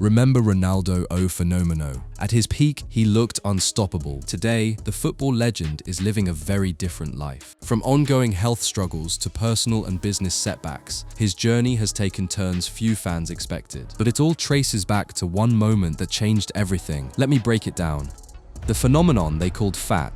Remember Ronaldo o Fenômeno. At his peak, he looked unstoppable. Today, the football legend is living a very different life. From ongoing health struggles to personal and business setbacks, his journey has taken turns few fans expected. But it all traces back to one moment that changed everything. Let me break it down. The phenomenon they called fat.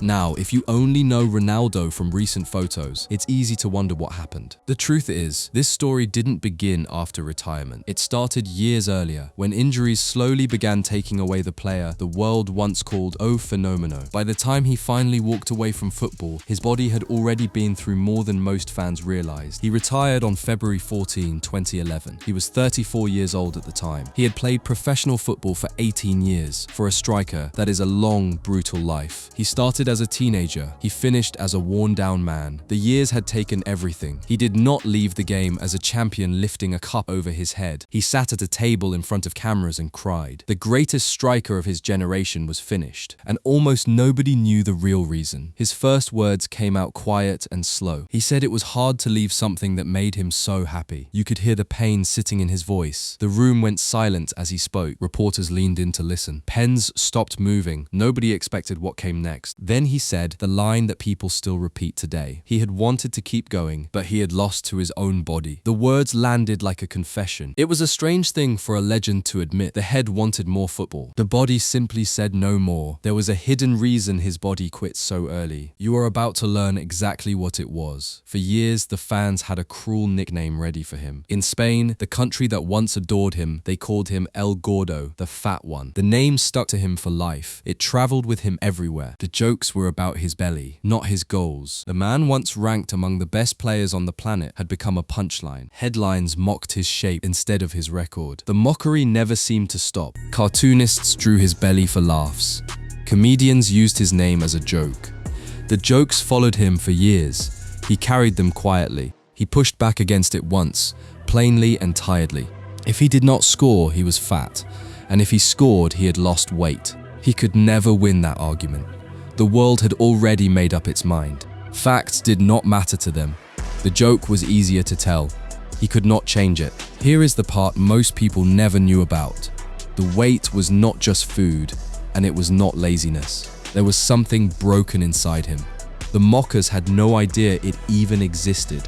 Now, if you only know Ronaldo from recent photos, it's easy to wonder what happened. The truth is, this story didn't begin after retirement. It started years earlier, when injuries slowly began taking away the player the world once called O Fenômeno. By the time he finally walked away from football, his body had already been through more than most fans realized. He retired on February 14, 2011. He was 34 years old at the time. He had played professional football for 18 years. For a striker, that is a long, brutal life. He started as a teenager. He finished as a worn-down man. The years had taken everything. He did not leave the game as a champion lifting a cup over his head. He sat at a table in front of cameras and cried. The greatest striker of his generation was finished, and almost nobody knew the real reason. His first words came out quiet and slow. He said it was hard to leave something that made him so happy. You could hear the pain sitting in his voice. The room went silent as he spoke. Reporters leaned in to listen. Pens stopped moving. Nobody expected what came next. Then he said the line that people still repeat today. He had wanted to keep going, but he had lost to his own body. The words landed like a confession. It was a strange thing for a legend to admit. The head wanted more football. The body simply said no more. There was a hidden reason his body quit so early. You are about to learn exactly what it was. For years, the fans had a cruel nickname ready for him. In Spain, the country that once adored him, they called him El Gordo, the fat one. The name stuck to him for life. It traveled with him everywhere. The jokes were about his belly, not his goals. The man once ranked among the best players on the planet had become a punchline. Headlines mocked his shape instead of his record. The mockery never seemed to stop. Cartoonists drew his belly for laughs. Comedians used his name as a joke. The jokes followed him for years. He carried them quietly. He pushed back against it once, plainly and tiredly. If he did not score, he was fat. And if he scored, he had lost weight. He could never win that argument. The world had already made up its mind. Facts did not matter to them. The joke was easier to tell. He could not change it. Here is the part most people never knew about. The weight was not just food, and it was not laziness. There was something broken inside him. The mockers had no idea it even existed.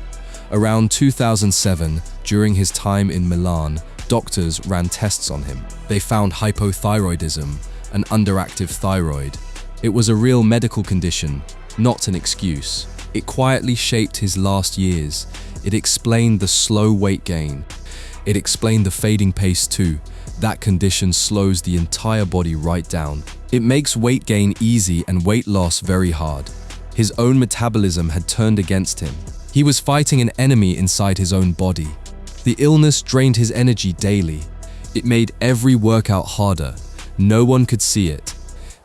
Around 2007, during his time in Milan, doctors ran tests on him. They found hypothyroidism, an underactive thyroid. It was a real medical condition, not an excuse. It quietly shaped his last years. It explained the slow weight gain. It explained the fading pace too. That condition slows the entire body right down. It makes weight gain easy and weight loss very hard. His own metabolism had turned against him. He was fighting an enemy inside his own body. The illness drained his energy daily. It made every workout harder. No one could see it.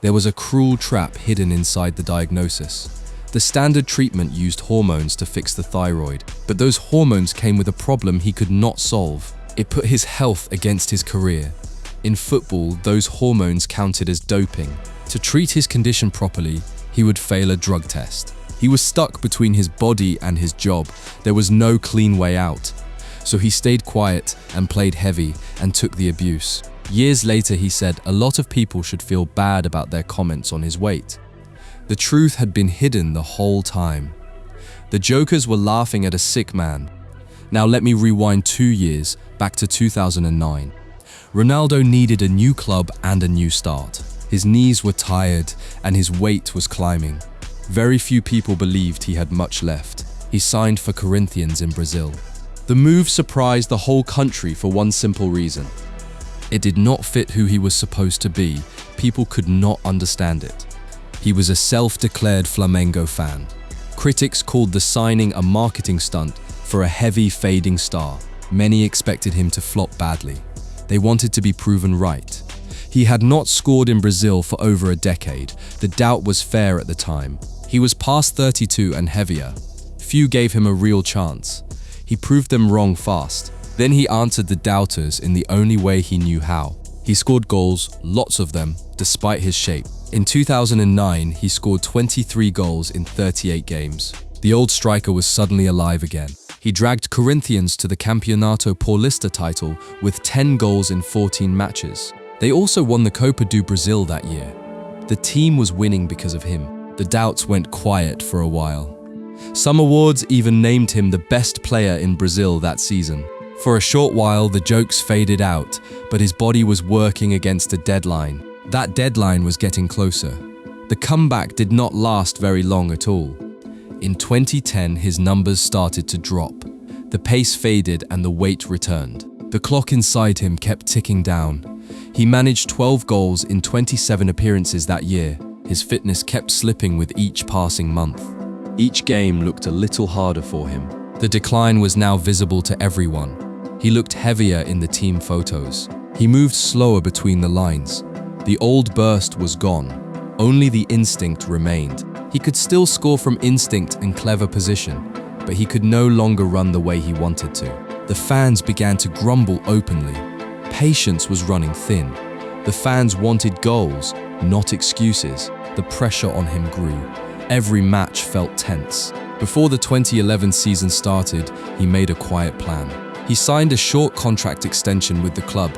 There was a cruel trap hidden inside the diagnosis. The standard treatment used hormones to fix the thyroid, but those hormones came with a problem he could not solve. It put his health against his career. In football, those hormones counted as doping. To treat his condition properly, he would fail a drug test. He was stuck between his body and his job. There was no clean way out. So he stayed quiet and played heavy and took the abuse. Years later, he said a lot of people should feel bad about their comments on his weight. The truth had been hidden the whole time. The jokers were laughing at a sick man. Now let me rewind 2 years, back to 2009. Ronaldo needed a new club and a new start. His knees were tired and his weight was climbing. Very few people believed he had much left. He signed for Corinthians in Brazil. The move surprised the whole country for one simple reason. It did not fit who he was supposed to be. People could not understand it. He was a self-declared Flamengo fan. Critics called the signing a marketing stunt for a heavy, fading star. Many expected him to flop badly. They wanted to be proven right. He had not scored in Brazil for over a decade. The doubt was fair at the time. He was past 32 and heavier. Few gave him a real chance. He proved them wrong fast. Then he answered the doubters in the only way he knew how. He scored goals, lots of them, despite his shape. In 2009, he scored 23 goals in 38 games. The old striker was suddenly alive again. He dragged Corinthians to the Campeonato Paulista title with 10 goals in 14 matches. They also won the Copa do Brasil that year. The team was winning because of him. The doubts went quiet for a while. Some awards even named him the best player in Brazil that season. For a short while, the jokes faded out, but his body was working against a deadline. That deadline was getting closer. The comeback did not last very long at all. In 2010, his numbers started to drop. The pace faded and the weight returned. The clock inside him kept ticking down. He managed 12 goals in 27 appearances that year. His fitness kept slipping with each passing month. Each game looked a little harder for him. The decline was now visible to everyone. He looked heavier in the team photos. He moved slower between the lines. The old burst was gone. Only the instinct remained. He could still score from instinct and clever position, but he could no longer run the way he wanted to. The fans began to grumble openly. Patience was running thin. The fans wanted goals, not excuses. The pressure on him grew. Every match felt tense. Before the 2011 season started, he made a quiet plan. He signed a short contract extension with the club.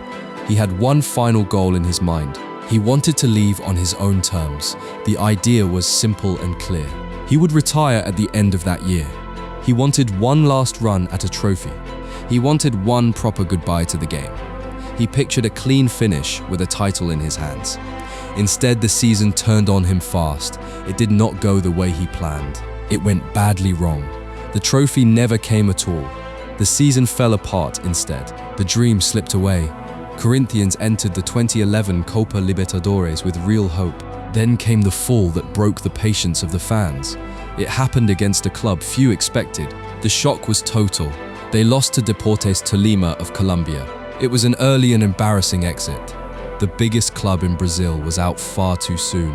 He had one final goal in his mind. He wanted to leave on his own terms. The idea was simple and clear. He would retire at the end of that year. He wanted one last run at a trophy. He wanted one proper goodbye to the game. He pictured a clean finish with a title in his hands. Instead, the season turned on him fast. It did not go the way he planned. It went badly wrong. The trophy never came at all. The season fell apart instead. The dream slipped away. Corinthians entered the 2011 Copa Libertadores with real hope. Then came the fall that broke the patience of the fans. It happened against a club few expected. The shock was total. They lost to Deportes Tolima of Colombia. It was an early and embarrassing exit. The biggest club in Brazil was out far too soon.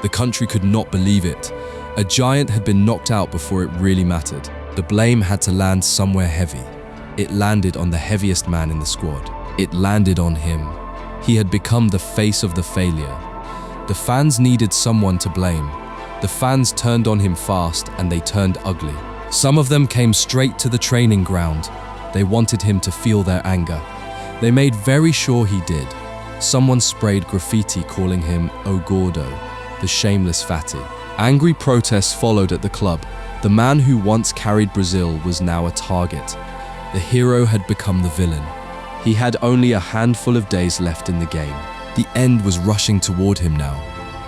The country could not believe it. A giant had been knocked out before it really mattered. The blame had to land somewhere heavy. It landed on the heaviest man in the squad. It landed on him. He had become the face of the failure. The fans needed someone to blame. The fans turned on him fast and they turned ugly. Some of them came straight to the training ground. They wanted him to feel their anger. They made very sure he did. Someone sprayed graffiti calling him O Gordo, the shameless fatty. Angry protests followed at the club. The man who once carried Brazil was now a target. The hero had become the villain. He had only a handful of days left in the game. The end was rushing toward him now.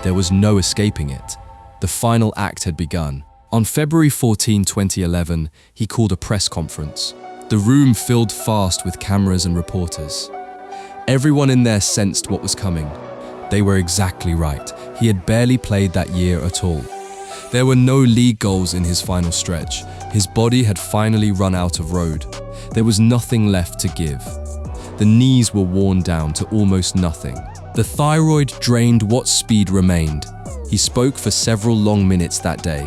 There was no escaping it. The final act had begun. On February 14, 2011, he called a press conference. The room filled fast with cameras and reporters. Everyone in there sensed what was coming. They were exactly right. He had barely played that year at all. There were no league goals in his final stretch. His body had finally run out of road. There was nothing left to give. The knees were worn down to almost nothing. The thyroid drained what speed remained. He spoke for several long minutes that day.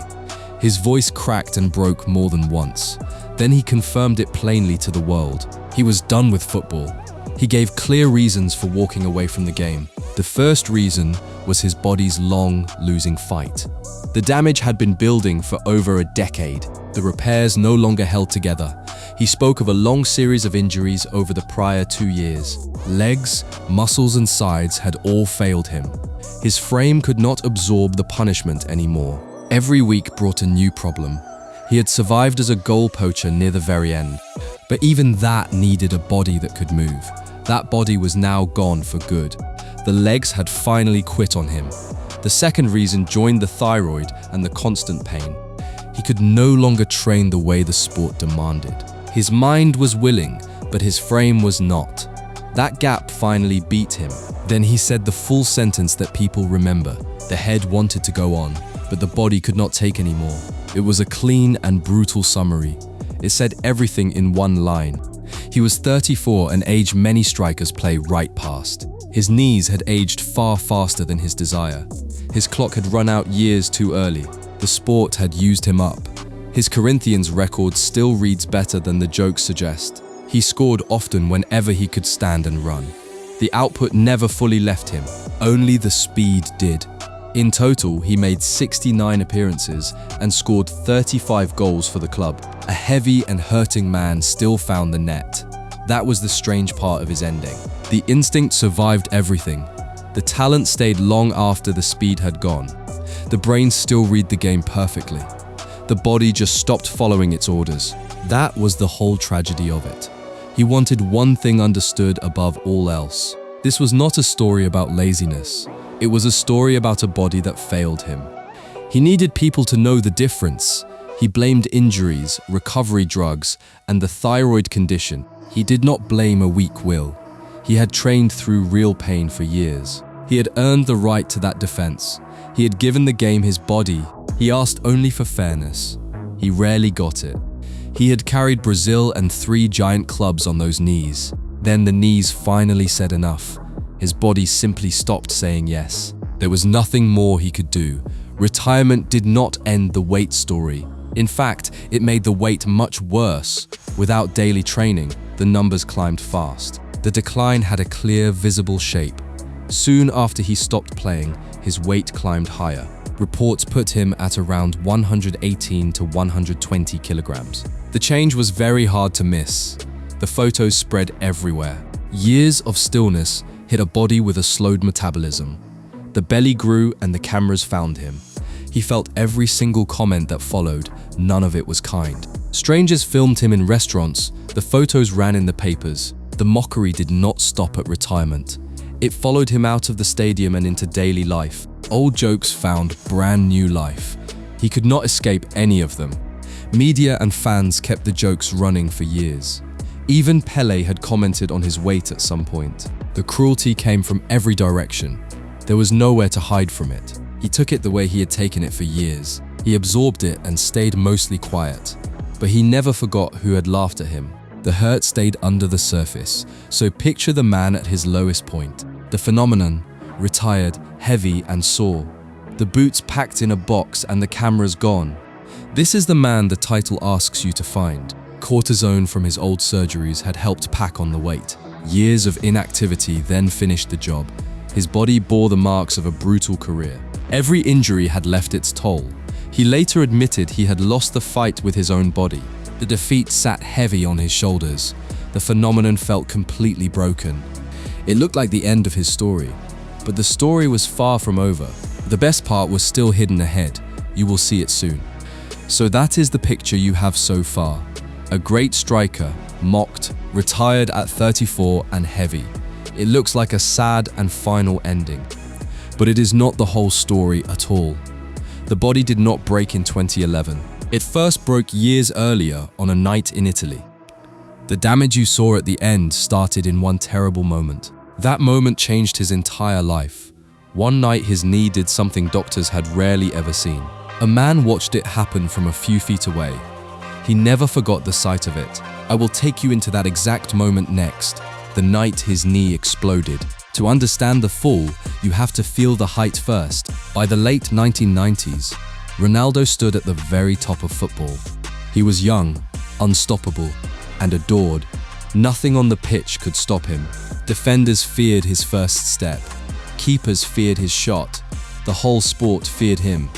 His voice cracked and broke more than once. Then he confirmed it plainly to the world. He was done with football. He gave clear reasons for walking away from the game. The first reason was his body's long, losing fight. The damage had been building for over a decade. The repairs no longer held together. He spoke of a long series of injuries over the prior 2 years. Legs, muscles and sides had all failed him. His frame could not absorb the punishment anymore. Every week brought a new problem. He had survived as a goal poacher near the very end. But even that needed a body that could move. That body was now gone for good. The legs had finally quit on him. The second reason joined the thyroid and the constant pain. He could no longer train the way the sport demanded. His mind was willing, but his frame was not. That gap finally beat him. Then he said the full sentence that people remember. The head wanted to go on, but the body could not take anymore. It was a clean and brutal summary. It said everything in one line. He was 34, an age many strikers play right past. His knees had aged far faster than his desire. His clock had run out years too early. The sport had used him up. His Corinthians record still reads better than the jokes suggest. He scored often whenever he could stand and run. The output never fully left him, only the speed did. In total, he made 69 appearances and scored 35 goals for the club. A heavy and hurting man still found the net. That was the strange part of his ending. The instinct survived everything. The talent stayed long after the speed had gone. The brain still read the game perfectly. The body just stopped following its orders. That was the whole tragedy of it. He wanted one thing understood above all else. This was not a story about laziness. It was a story about a body that failed him. He needed people to know the difference. He blamed injuries, recovery drugs, and the thyroid condition. He did not blame a weak will. He had trained through real pain for years. He had earned the right to that defense. He had given the game his body. He asked only for fairness. He rarely got it. He had carried Brazil and 3 giant clubs on those knees. Then the knees finally said enough. His body simply stopped saying yes. There was nothing more he could do. Retirement did not end the weight story. In fact, it made the weight much worse. Without daily training, the numbers climbed fast. The decline had a clear, visible shape. Soon after he stopped playing, his weight climbed higher. Reports put him at around 118 to 120 kilograms. The change was very hard to miss. The photos spread everywhere. Years of stillness hit a body with a slowed metabolism. The belly grew and the cameras found him. He felt every single comment that followed. None of it was kind. Strangers filmed him in restaurants. The photos ran in the papers. The mockery did not stop at retirement. It followed him out of the stadium and into daily life. Old jokes found brand new life. He could not escape any of them. Media and fans kept the jokes running for years. Even Pelé had commented on his weight at some point. The cruelty came from every direction. There was nowhere to hide from it. He took it the way he had taken it for years. He absorbed it and stayed mostly quiet. But he never forgot who had laughed at him. The hurt stayed under the surface. So picture the man at his lowest point. The phenomenon, retired, heavy and sore. The boots packed in a box and the cameras gone. This is the man the title asks you to find. Cortisone from his old surgeries had helped pack on the weight. Years of inactivity then finished the job. His body bore the marks of a brutal career. Every injury had left its toll. He later admitted he had lost the fight with his own body. The defeat sat heavy on his shoulders. The phenomenon felt completely broken. It looked like the end of his story. But the story was far from over. The best part was still hidden ahead. You will see it soon. So that is the picture you have so far. A great striker, mocked, retired at 34 and heavy. It looks like a sad and final ending. But it is not the whole story at all. The body did not break in 2011. It first broke years earlier on a night in Italy. The damage you saw at the end started in one terrible moment. That moment changed his entire life. One night his knee did something doctors had rarely ever seen. A man watched it happen from a few feet away. He never forgot the sight of it. I will take you into that exact moment next, the night his knee exploded. To understand the fall, you have to feel the height first. By the late 1990s, Ronaldo stood at the very top of football. He was young, unstoppable, and adored. Nothing on the pitch could stop him. Defenders feared his first step. Keepers feared his shot. The whole sport feared him.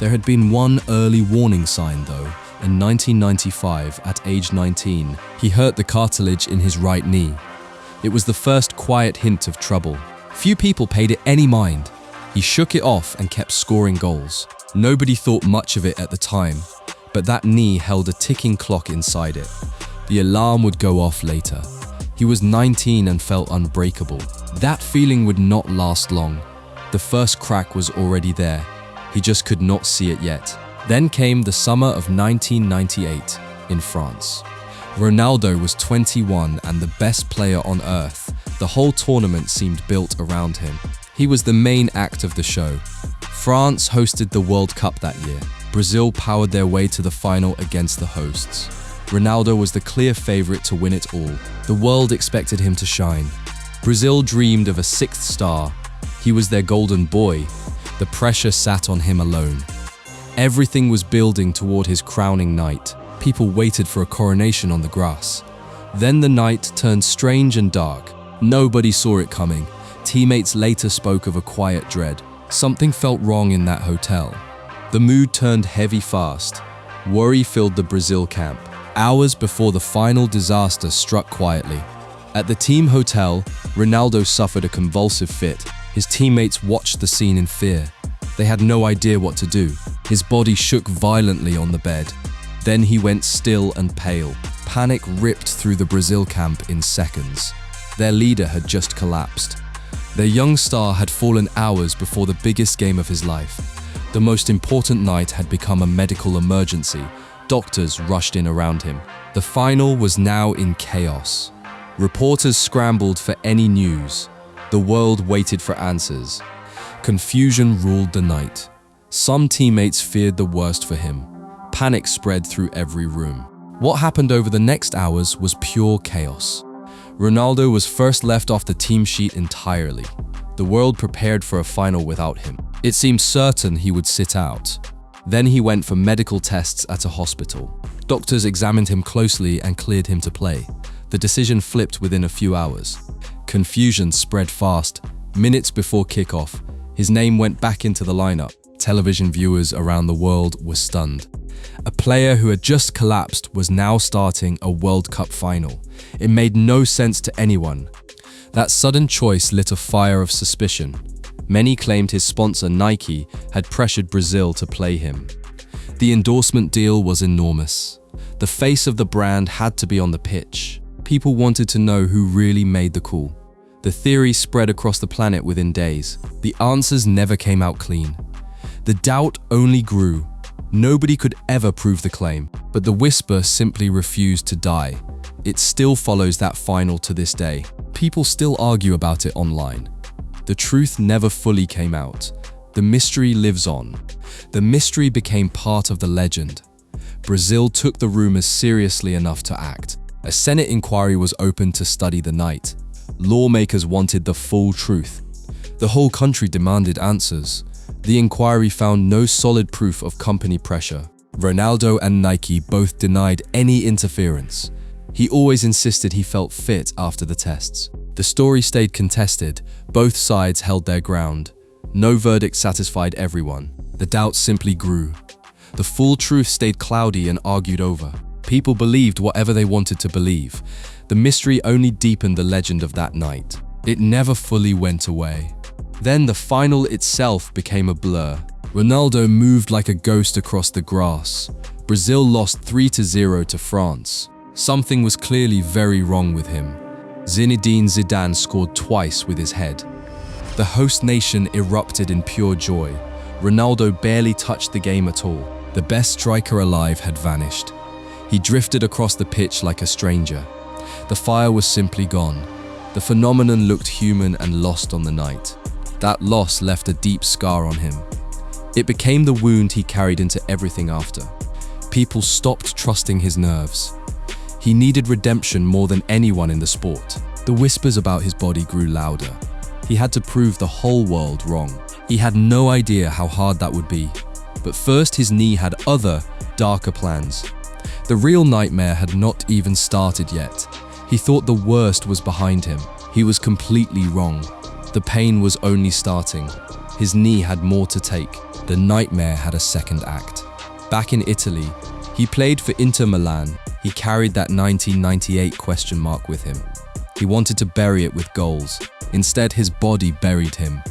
There had been one early warning sign though. In 1995, at age 19, he hurt the cartilage in his right knee. It was the first quiet hint of trouble. Few people paid it any mind. He shook it off and kept scoring goals. Nobody thought much of it at the time, but that knee held a ticking clock inside it. The alarm would go off later. He was 19 and felt unbreakable. That feeling would not last long. The first crack was already there. He just could not see it yet. Then came the summer of 1998 in France. Ronaldo was 21 and the best player on earth. The whole tournament seemed built around him. He was the main act of the show. France hosted the World Cup that year. Brazil powered their way to the final against the hosts. Ronaldo was the clear favorite to win it all. The world expected him to shine. Brazil dreamed of a sixth star. He was their golden boy. The pressure sat on him alone. Everything was building toward his crowning night. People waited for a coronation on the grass. Then the night turned strange and dark. Nobody saw it coming. Teammates later spoke of a quiet dread. Something felt wrong in that hotel. The mood turned heavy fast. Worry filled the Brazil camp, hours before the final disaster struck quietly. At the team hotel, Ronaldo suffered a convulsive fit. His teammates watched the scene in fear. They had no idea what to do. His body shook violently on the bed. Then he went still and pale. Panic ripped through the Brazil camp in seconds. Their leader had just collapsed. Their young star had fallen hours before the biggest game of his life. The most important night had become a medical emergency. Doctors rushed in around him. The final was now in chaos. Reporters scrambled for any news. The world waited for answers. Confusion ruled the night. Some teammates feared the worst for him. Panic spread through every room. What happened over the next hours was pure chaos. Ronaldo was first left off the team sheet entirely. The world prepared for a final without him. It seemed certain he would sit out. Then he went for medical tests at a hospital. Doctors examined him closely and cleared him to play. The decision flipped within a few hours. Confusion spread fast. Minutes before kickoff, his name went back into the lineup. Television viewers around the world were stunned. A player who had just collapsed was now starting a World Cup final. It made no sense to anyone. That sudden choice lit a fire of suspicion. Many claimed his sponsor Nike had pressured Brazil to play him. The endorsement deal was enormous. The face of the brand had to be on the pitch. People wanted to know who really made the call. The theory spread across the planet within days. The answers never came out clean. The doubt only grew. Nobody could ever prove the claim, but the whisper simply refused to die. It still follows that final to this day. People still argue about it online. The truth never fully came out. The mystery lives on. The mystery became part of the legend. Brazil took the rumors seriously enough to act. A Senate inquiry was opened to study the night. Lawmakers wanted the full truth. The whole country demanded answers. The inquiry found no solid proof of company pressure. Ronaldo and Nike both denied any interference. He always insisted he felt fit after the tests. The story stayed contested. Both sides held their ground. No verdict satisfied everyone. The doubt simply grew. The full truth stayed cloudy and argued over. People believed whatever they wanted to believe. The mystery only deepened the legend of that night. It never fully went away. Then the final itself became a blur. Ronaldo moved like a ghost across the grass. Brazil lost 3-0 to France. Something was clearly very wrong with him. Zinedine Zidane scored twice with his head. The host nation erupted in pure joy. Ronaldo barely touched the game at all. The best striker alive had vanished. He drifted across the pitch like a stranger. The fire was simply gone. The phenomenon looked human and lost on the night. That loss left a deep scar on him. It became the wound he carried into everything after. People stopped trusting his nerves. He needed redemption more than anyone in the sport. The whispers about his body grew louder. He had to prove the whole world wrong. He had no idea how hard that would be. But first, his knee had other, darker plans. The real nightmare had not even started yet. He thought the worst was behind him. He was completely wrong. The pain was only starting. His knee had more to take. The nightmare had a second act. Back in Italy, he played for Inter Milan. He carried that 1998 question mark with him. He wanted to bury it with goals. Instead, his body buried him.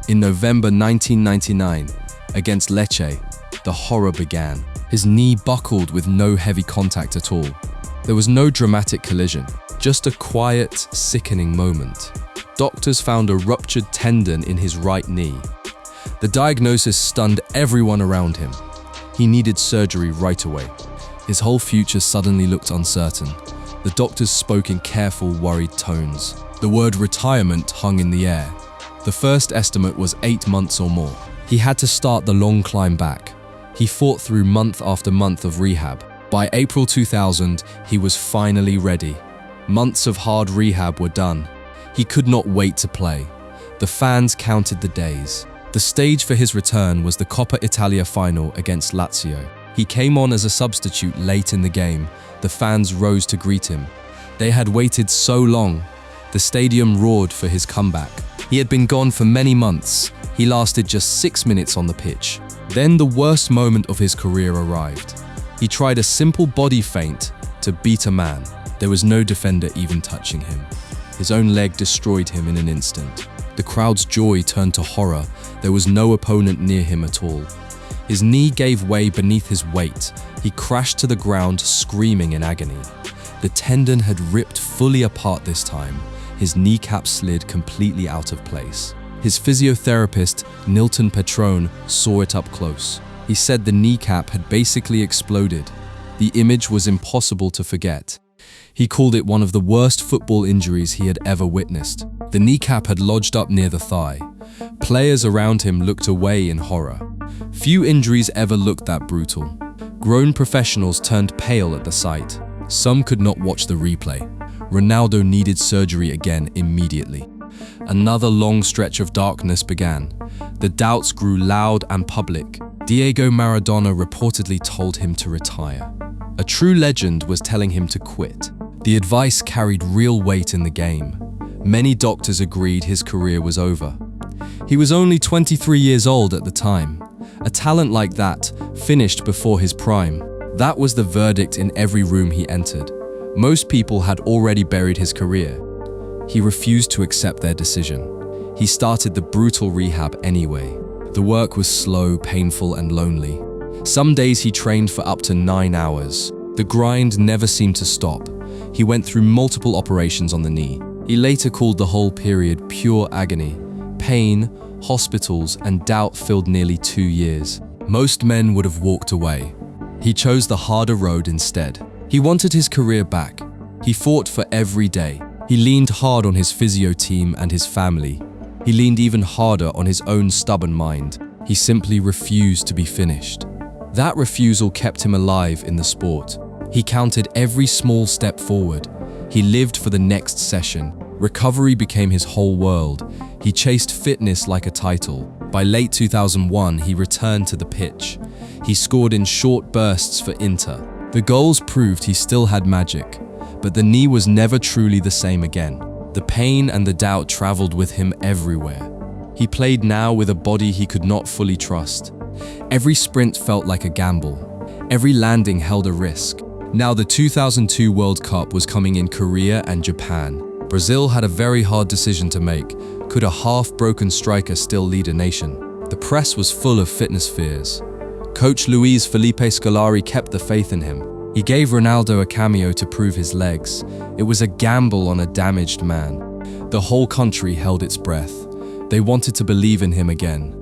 In November 1999, against Lecce, the horror began. His knee buckled with no heavy contact at all. There was no dramatic collision, just a quiet, sickening moment. Doctors found a ruptured tendon in his right knee. The diagnosis stunned everyone around him. He needed surgery right away. His whole future suddenly looked uncertain. The doctors spoke in careful, worried tones. The word retirement hung in the air. The first estimate was 8 months or more. He had to start the long climb back. He fought through month after month of rehab. By April 2000, he was finally ready. Months of hard rehab were done. He could not wait to play. The fans counted the days. The stage for his return was the Coppa Italia final against Lazio. He came on as a substitute late in the game. The fans rose to greet him. They had waited so long. The stadium roared for his comeback. He had been gone for many months. He lasted just 6 minutes on the pitch. Then the worst moment of his career arrived. He tried a simple body feint to beat a man. There was no defender even touching him. His own leg destroyed him in an instant. The crowd's joy turned to horror. There was no opponent near him at all. His knee gave way beneath his weight. He crashed to the ground, screaming in agony. The tendon had ripped fully apart this time. His kneecap slid completely out of place. His physiotherapist, Nilton Petrone, saw it up close. He said the kneecap had basically exploded. The image was impossible to forget. He called it one of the worst football injuries he had ever witnessed. The kneecap had lodged up near the thigh. Players around him looked away in horror. Few injuries ever looked that brutal. Grown professionals turned pale at the sight. Some could not watch the replay. Ronaldo needed surgery again immediately. Another long stretch of darkness began. The doubts grew loud and public. Diego Maradona reportedly told him to retire. A true legend was telling him to quit. The advice carried real weight in the game. Many doctors agreed his career was over. He was only 23 years old at the time. A talent like that finished before his prime. That was the verdict in every room he entered. Most people had already buried his career. He refused to accept their decision. He started the brutal rehab anyway. The work was slow, painful, and lonely. Some days he trained for up to 9 hours. The grind never seemed to stop. He went through multiple operations on the knee. He later called the whole period pure agony. Pain, hospitals, and doubt filled nearly 2 years. Most men would have walked away. He chose the harder road instead. He wanted his career back. He fought for every day. He leaned hard on his physio team and his family. He leaned even harder on his own stubborn mind. He simply refused to be finished. That refusal kept him alive in the sport. He counted every small step forward. He lived for the next session. Recovery became his whole world. He chased fitness like a title. By late 2001, he returned to the pitch. He scored in short bursts for Inter. The goals proved he still had magic, but the knee was never truly the same again. The pain and the doubt traveled with him everywhere. He played now with a body he could not fully trust. Every sprint felt like a gamble. Every landing held a risk. Now the 2002 World Cup was coming in Korea and Japan. Brazil had a very hard decision to make. Could a half-broken striker still lead a nation? The press was full of fitness fears. Coach Luis Felipe Scolari kept the faith in him. He gave Ronaldo a cameo to prove his legs. It was a gamble on a damaged man. The whole country held its breath. They wanted to believe in him again,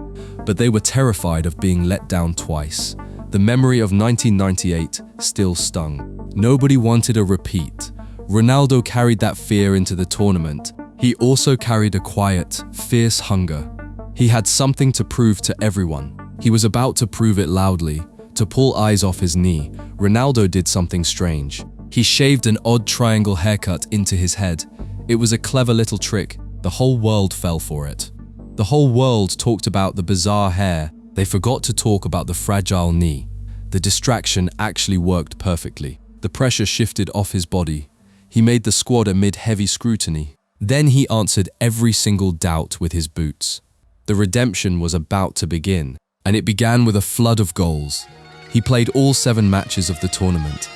but they were terrified of being let down twice. The memory of 1998 still stung. Nobody wanted a repeat. Ronaldo carried that fear into the tournament. He also carried a quiet, fierce hunger. He had something to prove to everyone. He was about to prove it loudly. To pull eyes off his knee, Ronaldo did something strange. He shaved an odd triangle haircut into his head. It was a clever little trick. The whole world fell for it. The whole world talked about the bizarre hair. They forgot to talk about the fragile knee. The distraction actually worked perfectly. The pressure shifted off his body. He made the squad amid heavy scrutiny. Then he answered every single doubt with his boots. The redemption was about to begin, and it began with a flood of goals. He played all 7 matches of the tournament.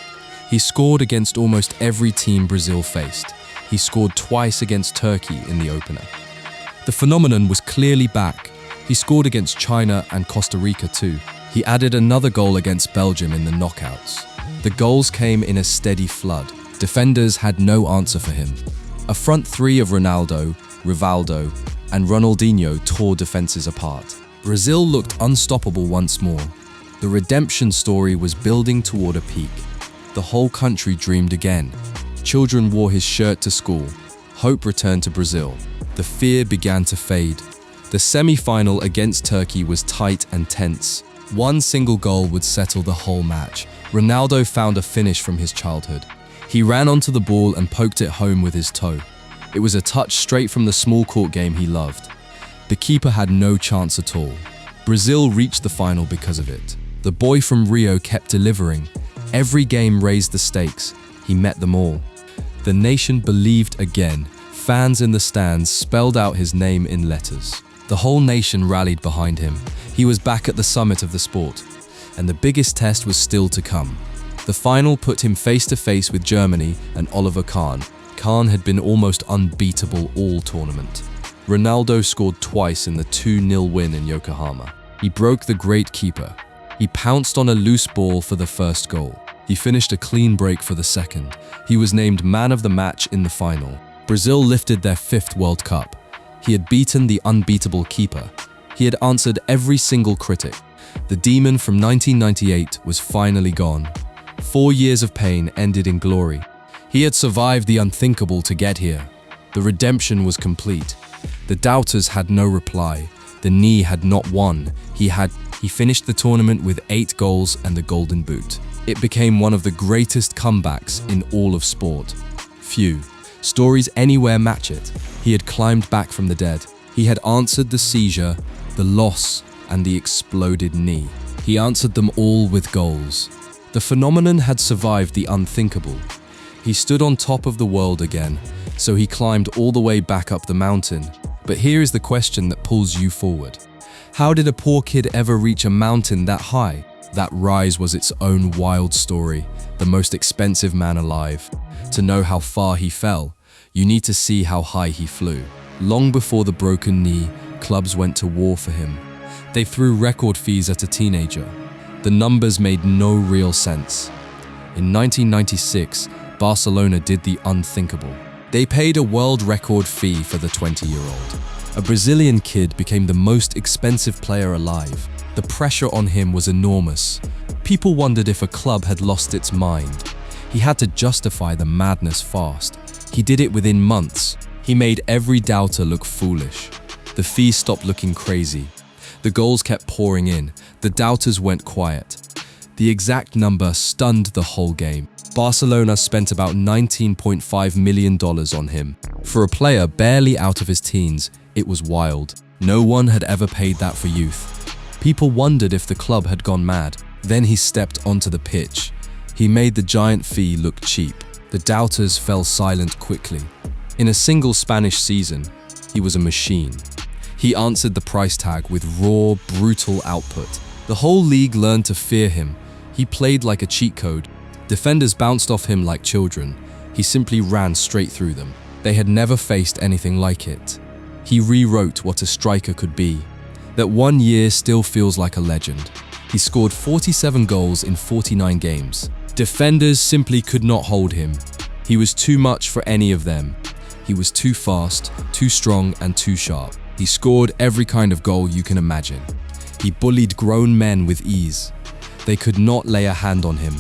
He scored against almost every team Brazil faced. He scored twice against Turkey in the opener. The phenomenon was clearly back. He scored against China and Costa Rica too. He added another goal against Belgium in the knockouts. The goals came in a steady flood. Defenders had no answer for him. A front three of Ronaldo, Rivaldo, and Ronaldinho tore defenses apart. Brazil looked unstoppable once more. The redemption story was building toward a peak. The whole country dreamed again. Children wore his shirt to school. Hope returned to Brazil. The fear began to fade. The semi-final against Turkey was tight and tense. One single goal would settle the whole match. Ronaldo found a finish from his childhood. He ran onto the ball and poked it home with his toe. It was a touch straight from the small court game he loved. The keeper had no chance at all. Brazil reached the final because of it. The boy from Rio kept delivering. Every game raised the stakes. He met them all. The nation believed again. Fans in the stands spelled out his name in letters. The whole nation rallied behind him. He was back at the summit of the sport. And the biggest test was still to come. The final put him face to face with Germany and Oliver Kahn. Kahn had been almost unbeatable all tournament. Ronaldo scored twice in the 2-0 win in Yokohama. He broke the great keeper. He pounced on a loose ball for the first goal. He finished a clean break for the second. He was named man of the match in the final. Brazil lifted their 5th World Cup. He had beaten the unbeatable keeper. He had answered every single critic. The demon from 1998 was finally gone. 4 years of pain ended in glory. He had survived the unthinkable to get here. The redemption was complete. The doubters had no reply. The knee had not won. He finished the tournament with 8 goals and the Golden Boot. It became one of the greatest comebacks in all of sport. Few stories anywhere match it. He had climbed back from the dead. He had answered the seizure, the loss, and the exploded knee. He answered them all with goals. The phenomenon had survived the unthinkable. He stood on top of the world again, so he climbed all the way back up the mountain. But here is the question that pulls you forward. How did a poor kid ever reach a mountain that high? That rise was its own wild story, the most expensive man alive. To know how far he fell, you need to see how high he flew. Long before the broken knee, clubs went to war for him. They threw record fees at a teenager. The numbers made no real sense. In 1996, Barcelona did the unthinkable. They paid a world record fee for the 20-year-old. A Brazilian kid became the most expensive player alive. The pressure on him was enormous. People wondered if a club had lost its mind. He had to justify the madness fast. He did it within months. He made every doubter look foolish. The fee stopped looking crazy. The goals kept pouring in. The doubters went quiet. The exact number stunned the whole game. Barcelona spent about $19.5 million on him. For a player barely out of his teens, it was wild. No one had ever paid that for youth. People wondered if the club had gone mad. Then he stepped onto the pitch. He made the giant fee look cheap. The doubters fell silent quickly. In a single Spanish season, he was a machine. He answered the price tag with raw, brutal output. The whole league learned to fear him. He played like a cheat code. Defenders bounced off him like children. He simply ran straight through them. They had never faced anything like it. He rewrote what a striker could be. That one year still feels like a legend. He scored 47 goals in 49 games. Defenders simply could not hold him. He was too much for any of them. He was too fast, too strong, and too sharp. He scored every kind of goal you can imagine. He bullied grown men with ease. They could not lay a hand on him.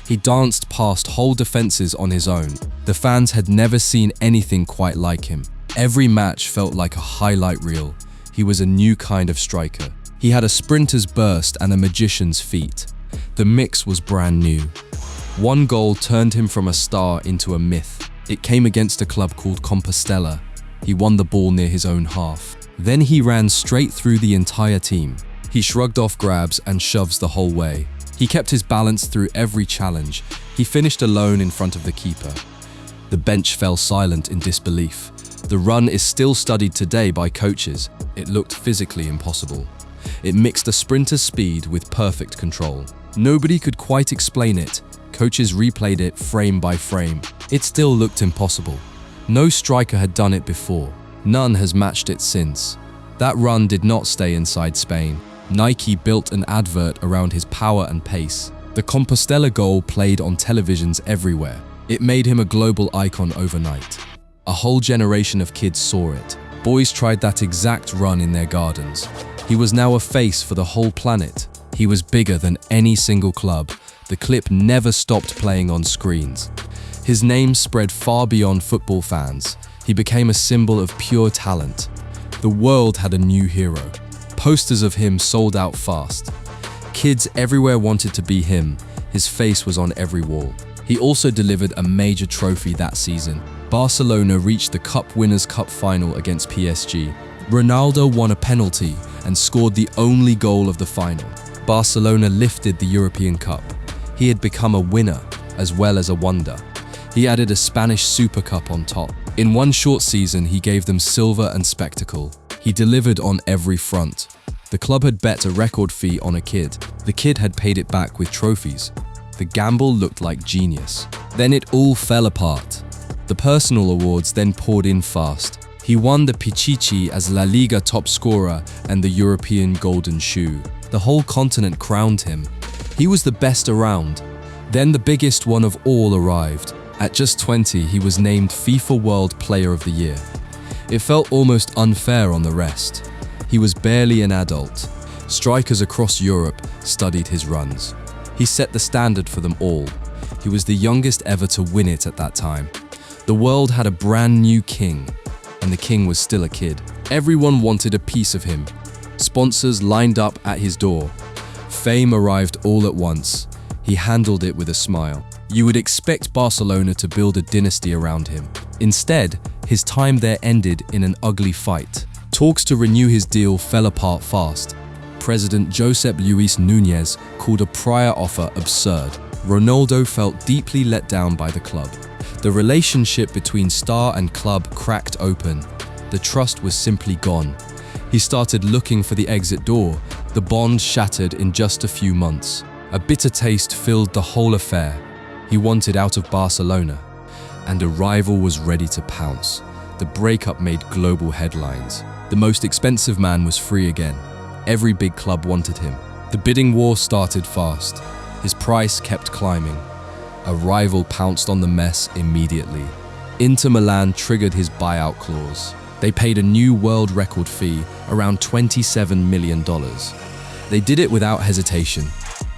He danced past whole defenses on his own. The fans had never seen anything quite like him. Every match felt like a highlight reel. He was a new kind of striker. He had a sprinter's burst and a magician's feet. The mix was brand new. One goal turned him from a star into a myth. It came against a club called Compostela. He won the ball near his own half. Then he ran straight through the entire team. He shrugged off grabs and shoves the whole way. He kept his balance through every challenge. He finished alone in front of the keeper. The bench fell silent in disbelief. The run is still studied today by coaches. It looked physically impossible. It mixed a sprinter's speed with perfect control. Nobody could quite explain it. Coaches replayed it frame by frame. It still looked impossible. No striker had done it before. None has matched it since. That run did not stay inside Spain. Nike built an advert around his power and pace. The Compostela goal played on televisions everywhere. It made him a global icon overnight. A whole generation of kids saw it. Boys tried that exact run in their gardens. He was now a face for the whole planet. He was bigger than any single club. The clip never stopped playing on screens. His name spread far beyond football fans. He became a symbol of pure talent. The world had a new hero. Posters of him sold out fast. Kids everywhere wanted to be him. His face was on every wall. He also delivered a major trophy that season. Barcelona reached the Cup Winners' Cup final against PSG. Ronaldo won a penalty and scored the only goal of the final. Barcelona lifted the European Cup. He had become a winner as well as a wonder. He added a Spanish Super Cup on top. In one short season, he gave them silver and spectacle. He delivered on every front. The club had bet a record fee on a kid. The kid had paid it back with trophies. The gamble looked like genius. Then it all fell apart. The personal awards then poured in fast. He won the Pichichi as La Liga top scorer and the European Golden Shoe. The whole continent crowned him. He was the best around. Then the biggest one of all arrived. At just 20, he was named FIFA World Player of the Year. It felt almost unfair on the rest. He was barely an adult. Strikers across Europe studied his runs. He set the standard for them all. He was the youngest ever to win it at that time. The world had a brand new king, and the king was still a kid. Everyone wanted a piece of him. Sponsors lined up at his door. Fame arrived all at once. He handled it with a smile. You would expect Barcelona to build a dynasty around him. Instead, his time there ended in an ugly fight. Talks to renew his deal fell apart fast. President Josep Luis Núñez called a prior offer absurd. Ronaldo felt deeply let down by the club. The relationship between star and club cracked open. The trust was simply gone. He started looking for the exit door. The bond shattered in just a few months. A bitter taste filled the whole affair. He wanted out of Barcelona, and a rival was ready to pounce. The breakup made global headlines. The most expensive man was free again. Every big club wanted him. The bidding war started fast. His price kept climbing. A rival pounced on the mess immediately. Inter Milan triggered his buyout clause. They paid a new world record fee, around $27 million. They did it without hesitation.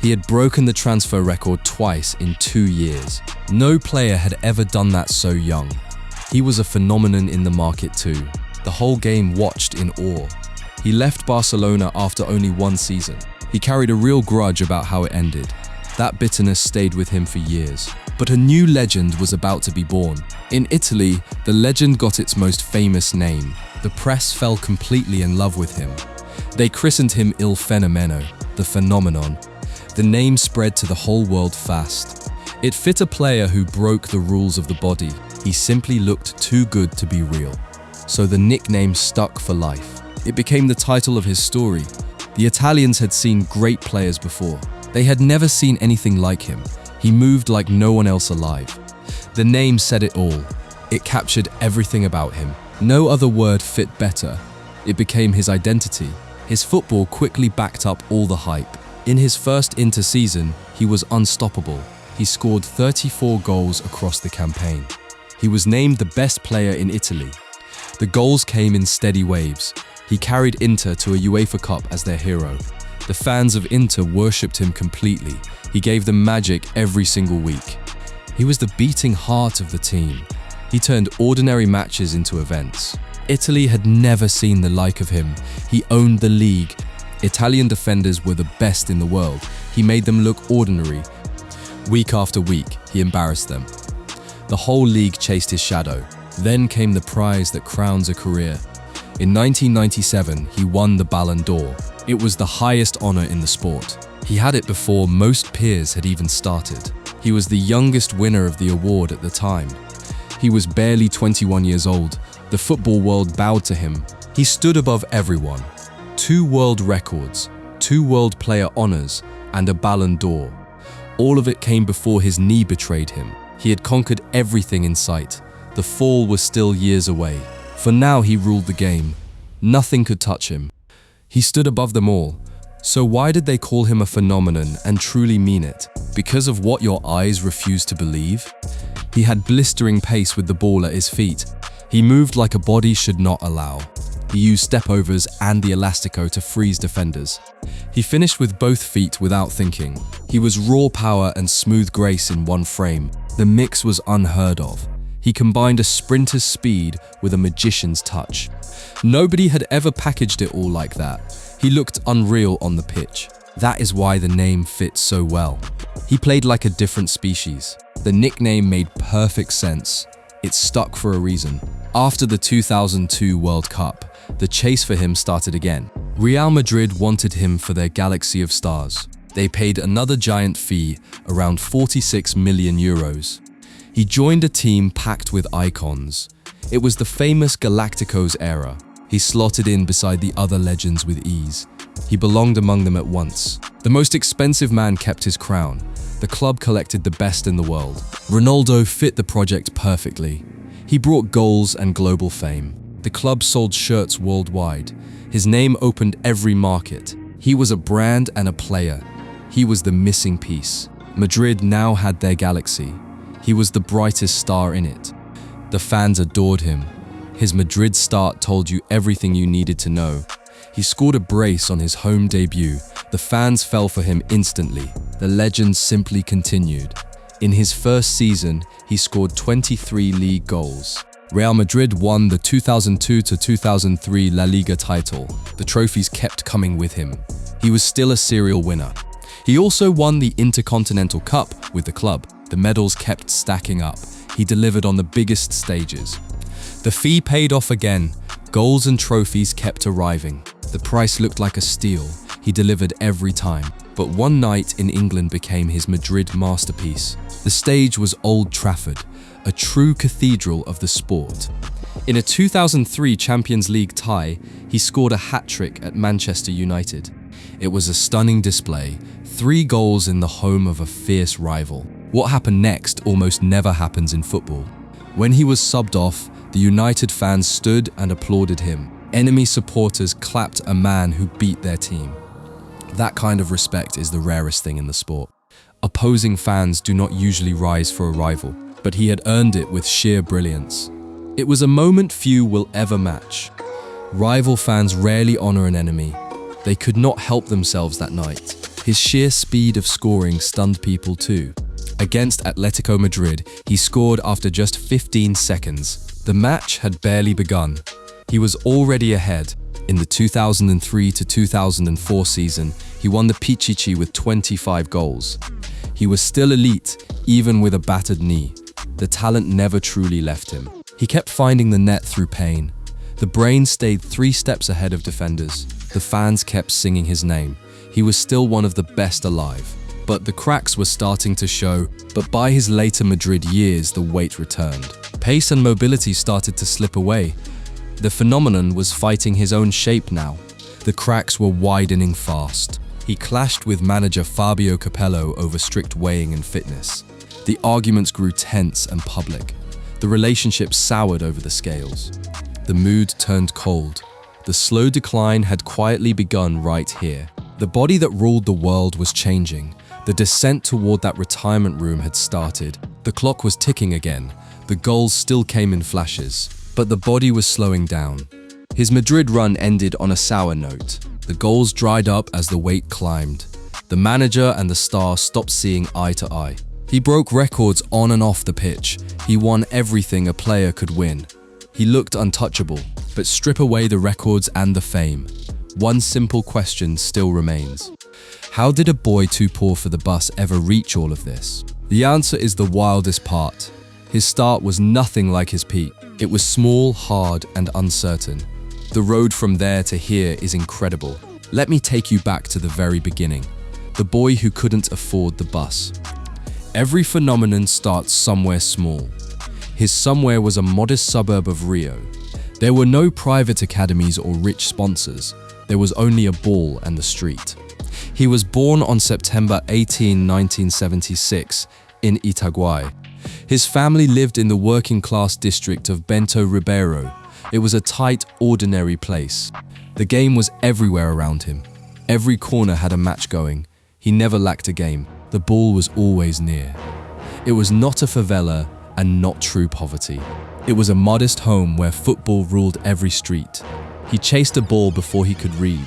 He had broken the transfer record twice in 2 years. No player had ever done that so young. He was a phenomenon in the market too. The whole game watched in awe. He left Barcelona after only 1 season. He carried a real grudge about how it ended. That bitterness stayed with him for years. But a new legend was about to be born. In Italy, the legend got its most famous name. The press fell completely in love with him. They christened him Il Fenômeno, the phenomenon. The name spread to the whole world fast. It fit a player who broke the rules of the body. He simply looked too good to be real. So the nickname stuck for life. It became the title of his story. The Italians had seen great players before. They had never seen anything like him. He moved like no one else alive. The name said it all. It captured everything about him. No other word fit better. It became his identity. His football quickly backed up all the hype. In his first Inter season, he was unstoppable. He scored 34 goals across the campaign. He was named the best player in Italy. The goals came in steady waves. He carried Inter to a UEFA Cup as their hero. The fans of Inter worshipped him completely. He gave them magic every single week. He was the beating heart of the team. He turned ordinary matches into events. Italy had never seen the like of him. He owned the league. Italian defenders were the best in the world. He made them look ordinary. Week after week, he embarrassed them. The whole league chased his shadow. Then came the prize that crowns a career. In 1997, he won the Ballon d'Or. It was the highest honor in the sport. He had it before most peers had even started. He was the youngest winner of the award at the time. He was barely 21 years old. The football world bowed to him. He stood above everyone. 2 world records, 2 world player honors, and a Ballon d'Or. All of it came before his knee betrayed him. He had conquered everything in sight. The fall was still years away. For now he ruled the game. Nothing could touch him. He stood above them all. So why did they call him a phenomenon and truly mean it? Because of what your eyes refused to believe? He had blistering pace with the ball at his feet. He moved like a body should not allow. He used stepovers and the elastico to freeze defenders. He finished with both feet without thinking. He was raw power and smooth grace in one frame. The mix was unheard of. He combined a sprinter's speed with a magician's touch. Nobody had ever packaged it all like that. He looked unreal on the pitch. That is why the name fits so well. He played like a different species. The nickname made perfect sense. It stuck for a reason. After the 2002 World Cup, the chase for him started again. Real Madrid wanted him for their galaxy of stars. They paid another giant fee, around 46 million euros. He joined a team packed with icons. It was the famous Galacticos era. He slotted in beside the other legends with ease. He belonged among them at once. The most expensive man kept his crown. The club collected the best in the world. Ronaldo fit the project perfectly. He brought goals and global fame. The club sold shirts worldwide. His name opened every market. He was a brand and a player. He was the missing piece. Madrid now had their galaxy. He was the brightest star in it. The fans adored him. His Madrid start told you everything you needed to know. He scored a brace on his home debut. The fans fell for him instantly. The legend simply continued. In his first season, he scored 23 league goals. Real Madrid won the 2002-2003 La Liga title. The trophies kept coming with him. He was still a serial winner. He also won the Intercontinental Cup with the club. The medals kept stacking up. He delivered on the biggest stages. The fee paid off again. Goals and trophies kept arriving. The price looked like a steal. He delivered every time. But one night in England became his Madrid masterpiece. The stage was Old Trafford, a true cathedral of the sport. In a 2003 Champions League tie, he scored a hat-trick at Manchester United. It was a stunning display, 3 goals in the home of a fierce rival. What happened next almost never happens in football. When he was subbed off, the United fans stood and applauded him. Enemy supporters clapped a man who beat their team. That kind of respect is the rarest thing in the sport. Opposing fans do not usually rise for a rival, but he had earned it with sheer brilliance. It was a moment few will ever match. Rival fans rarely honor an enemy. They could not help themselves that night. His sheer speed of scoring stunned people too. Against Atletico Madrid, he scored after just 15 seconds. The match had barely begun. He was already ahead. In the 2003-2004 season, he won the Pichichi with 25 goals. He was still elite, even with a battered knee. The talent never truly left him. He kept finding the net through pain. The brain stayed 3 steps ahead of defenders. The fans kept singing his name. He was still one of the best alive. But the cracks were starting to show. But by his later Madrid years, the weight returned. Pace and mobility started to slip away. The phenomenon was fighting his own shape now. The cracks were widening fast. He clashed with manager Fabio Capello over strict weighing and fitness. The arguments grew tense and public. The relationship soured over the scales. The mood turned cold. The slow decline had quietly begun right here. The body that ruled the world was changing. The descent toward that retirement room had started. The clock was ticking again. The goals still came in flashes. But the body was slowing down. His Madrid run ended on a sour note. The goals dried up as the weight climbed. The manager and the star stopped seeing eye to eye. He broke records on and off the pitch. He won everything a player could win. He looked untouchable, but strip away the records and the fame. One simple question still remains. How did a boy too poor for the bus ever reach all of this? The answer is the wildest part. His start was nothing like his peak. It was small, hard, and uncertain. The road from there to here is incredible. Let me take you back to the very beginning. The boy who couldn't afford the bus. Every phenomenon starts somewhere small. His somewhere was a modest suburb of Rio. There were no private academies or rich sponsors. There was only a ball and the street. He was born on September 18, 1976, in Itaguaí. His family lived in the working-class district of Bento Ribeiro. It was a tight, ordinary place. The game was everywhere around him. Every corner had a match going. He never lacked a game. The ball was always near. It was not a favela and not true poverty. It was a modest home where football ruled every street. He chased a ball before he could read.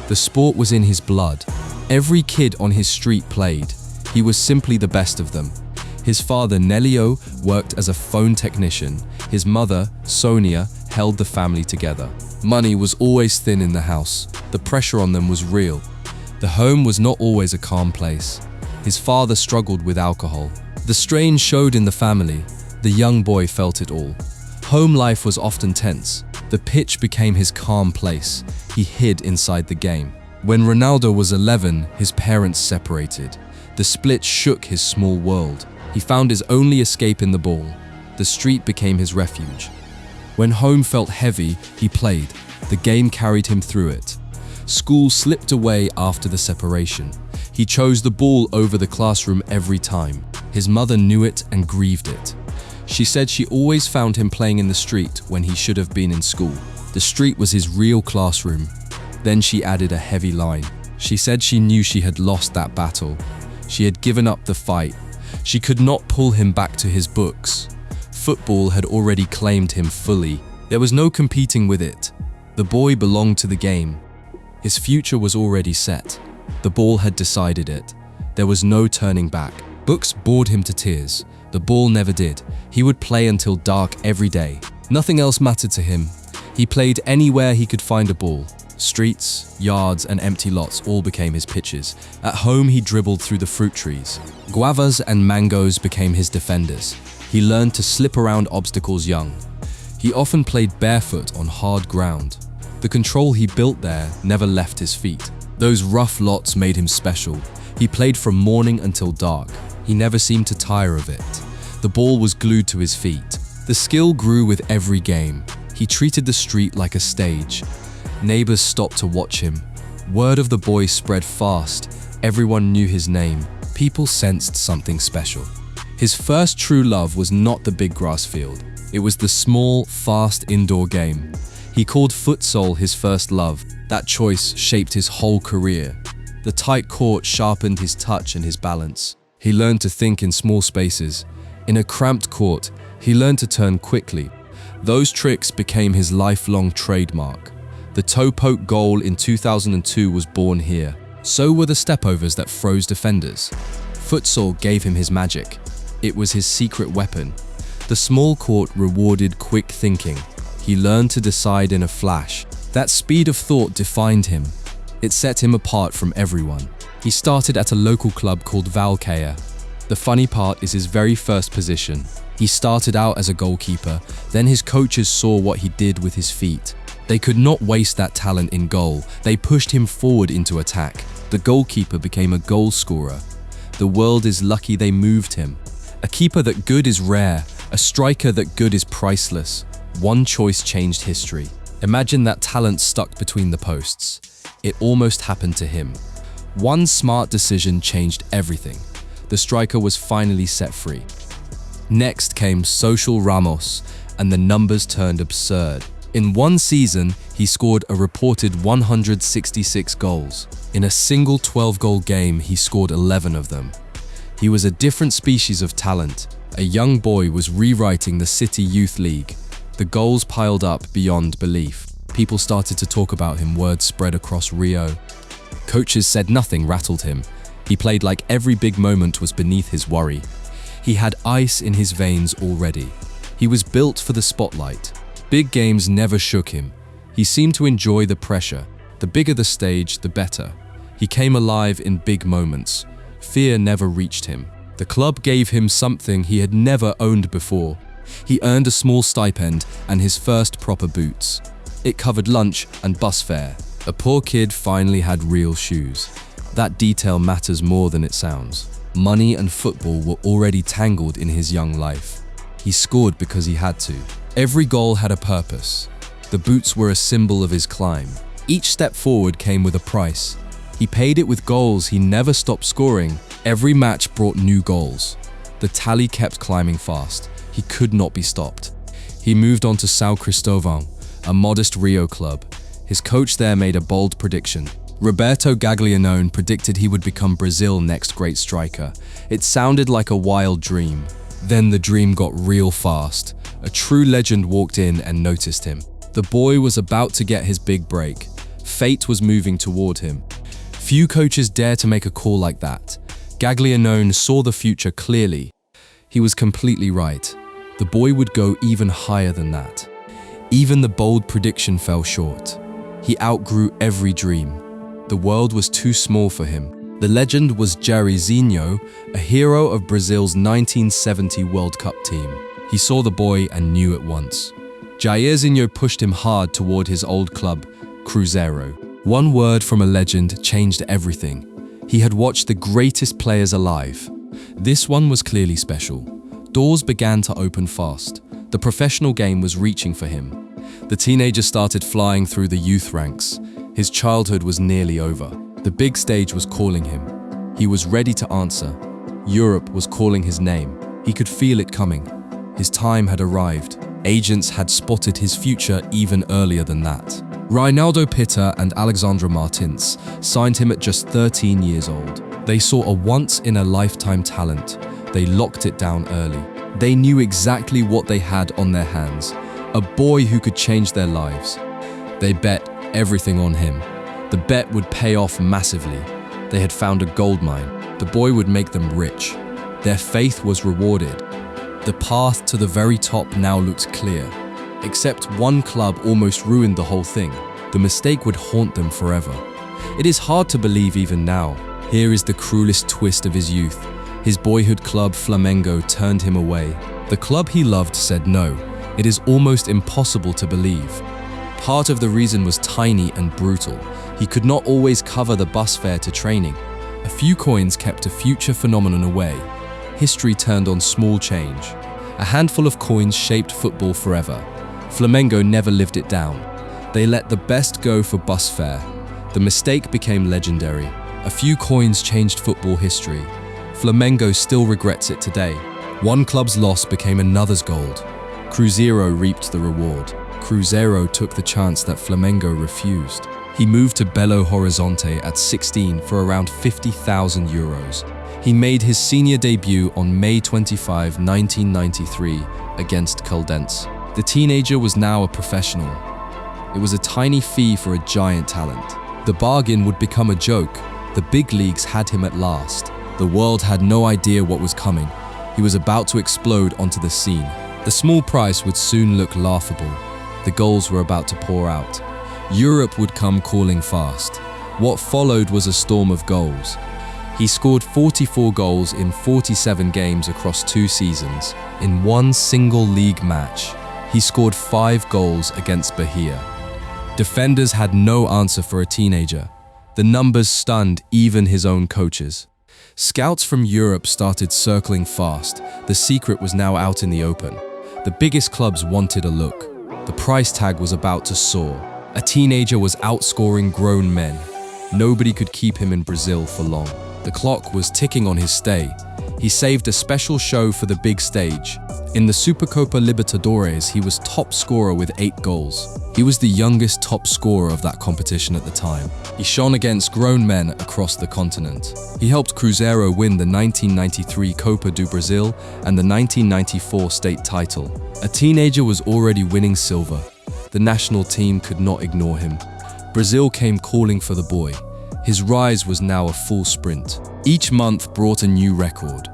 The sport was in his blood. Every kid on his street played. He was simply the best of them. His father, Nelio, worked as a phone technician. His mother, Sonia, held the family together. Money was always thin in the house. The pressure on them was real. The home was not always a calm place. His father struggled with alcohol. The strain showed in the family. The young boy felt it all. Home life was often tense. The pitch became his calm place. He hid inside the game. When Ronaldo was 11, his parents separated. The split shook his small world. He found his only escape in the ball. The street became his refuge. When home felt heavy, he played. The game carried him through it. School slipped away after the separation. He chose the ball over the classroom every time. His mother knew it and grieved it. She said she always found him playing in the street when he should have been in school. The street was his real classroom. Then she added a heavy line. She said she knew she had lost that battle. She had given up the fight. She could not pull him back to his books. Football had already claimed him fully. There was no competing with it. The boy belonged to the game. His future was already set. The ball had decided it. There was no turning back. Books bored him to tears. The ball never did. He would play until dark every day. Nothing else mattered to him. He played anywhere he could find a ball. Streets, yards, and empty lots all became his pitches. At home, he dribbled through the fruit trees. Guavas and mangoes became his defenders. He learned to slip around obstacles young. He often played barefoot on hard ground. The control he built there never left his feet. Those rough lots made him special. He played from morning until dark. He never seemed to tire of it. The ball was glued to his feet. The skill grew with every game. He treated the street like a stage. Neighbors stopped to watch him. Word of the boy spread fast. Everyone knew his name. People sensed something special. His first true love was not the big grass field. It was the small, fast indoor game. He called futsal his first love. That choice shaped his whole career. The tight court sharpened his touch and his balance. He learned to think in small spaces. In a cramped court, he learned to turn quickly. Those tricks became his lifelong trademark. The toe-poke goal in 2002 was born here. So were the stepovers that froze defenders. Futsal gave him his magic. It was his secret weapon. The small court rewarded quick thinking. He learned to decide in a flash. That speed of thought defined him. It set him apart from everyone. He started at a local club called Valkea. The funny part is his very first position. He started out as a goalkeeper, then his coaches saw what he did with his feet. They could not waste that talent in goal. They pushed him forward into attack. The goalkeeper became a goal scorer. The world is lucky they moved him. A keeper that good is rare. A striker that good is priceless. One choice changed history. Imagine that talent stuck between the posts. It almost happened to him. One smart decision changed everything. The striker was finally set free. Next came Social Ramos, and the numbers turned absurd. In one season, he scored a reported 166 goals. In a single 12-goal game, he scored 11 of them. He was a different species of talent. A young boy was rewriting the City Youth League. The goals piled up beyond belief. People started to talk about him, words spread across Rio. Coaches said nothing rattled him. He played like every big moment was beneath his worry. He had ice in his veins already. He was built for the spotlight. Big games never shook him. He seemed to enjoy the pressure. The bigger the stage, the better. He came alive in big moments. Fear never reached him. The club gave him something he had never owned before. He earned a small stipend and his first proper boots. It covered lunch and bus fare. A poor kid finally had real shoes. That detail matters more than it sounds. Money and football were already tangled in his young life. He scored because he had to. Every goal had a purpose. The boots were a symbol of his climb. Each step forward came with a price. He paid it with goals. He never stopped scoring. Every match brought new goals. The tally kept climbing fast. He could not be stopped. He moved on to São Cristóvão, a modest Rio club. His coach there made a bold prediction. Roberto Gaglianone predicted he would become Brazil's next great striker. It sounded like a wild dream. Then the dream got real fast. A true legend walked in and noticed him. The boy was about to get his big break. Fate was moving toward him. Few coaches dare to make a call like that. Gaglianone saw the future clearly. He was completely right. The boy would go even higher than that. Even the bold prediction fell short. He outgrew every dream. The world was too small for him. The legend was Jairzinho, a hero of Brazil's 1970 World Cup team. He saw the boy and knew at once. Jairzinho pushed him hard toward his old club, Cruzeiro. One word from a legend changed everything. He had watched the greatest players alive. This one was clearly special. Doors began to open fast. The professional game was reaching for him. The teenager started flying through the youth ranks. His childhood was nearly over. The big stage was calling him. He was ready to answer. Europe was calling his name. He could feel it coming. His time had arrived. Agents had spotted his future even earlier than that. Ronaldo and Alexandra Martins signed him at just 13 years old. They saw a once-in-a-lifetime talent. They locked it down early. They knew exactly what they had on their hands, a boy who could change their lives. They bet everything on him. The bet would pay off massively. They had found a gold mine. The boy would make them rich. Their faith was rewarded. The path to the very top now looked clear. Except one club almost ruined the whole thing. The mistake would haunt them forever. It is hard to believe even now. Here is the cruelest twist of his youth. His boyhood club Flamengo turned him away. The club he loved said no. It is almost impossible to believe. Part of the reason was tiny and brutal. He could not always cover the bus fare to training. A few coins kept a future phenomenon away. History turned on small change. A handful of coins shaped football forever. Flamengo never lived it down. They let the best go for bus fare. The mistake became legendary. A few coins changed football history. Flamengo still regrets it today. One club's loss became another's gold. Cruzeiro reaped the reward. Cruzeiro took the chance that Flamengo refused. He moved to Belo Horizonte at 16 for around €50,000. He made his senior debut on May 25, 1993 against Caldense. The teenager was now a professional. It was a tiny fee for a giant talent. The bargain would become a joke. The big leagues had him at last. The world had no idea what was coming. He was about to explode onto the scene. The small price would soon look laughable. The goals were about to pour out. Europe would come calling fast. What followed was a storm of goals. He scored 44 goals in 47 games across 2 seasons. In one single league match, he scored 5 goals against Bahia. Defenders had no answer for a teenager. The numbers stunned even his own coaches. Scouts from Europe started circling fast. The secret was now out in the open. The biggest clubs wanted a look. The price tag was about to soar. A teenager was outscoring grown men. Nobody could keep him in Brazil for long. The clock was ticking on his stay. He saved a special show for the big stage. In the Supercopa Libertadores, he was top scorer with 8 goals. He was the youngest top scorer of that competition at the time. He shone against grown men across the continent. He helped Cruzeiro win the 1993 Copa do Brasil and the 1994 state title. A teenager was already winning silver. The national team could not ignore him. Brazil came calling for the boy. His rise was now a full sprint. Each month brought a new record.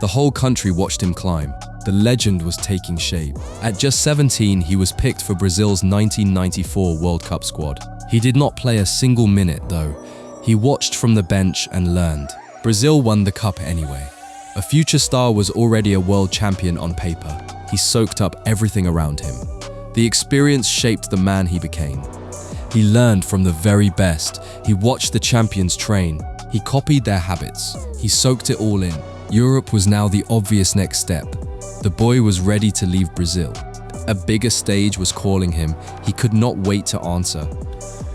The whole country watched him climb. The legend was taking shape. At just 17, he was picked for Brazil's 1994 World Cup squad. He did not play a single minute, though. He watched from the bench and learned. Brazil won the cup anyway. A future star was already a world champion on paper. He soaked up everything around him. The experience shaped the man he became. He learned from the very best. He watched the champions train. He copied their habits. He soaked it all in. Europe was now the obvious next step. The boy was ready to leave Brazil. A bigger stage was calling him. He could not wait to answer.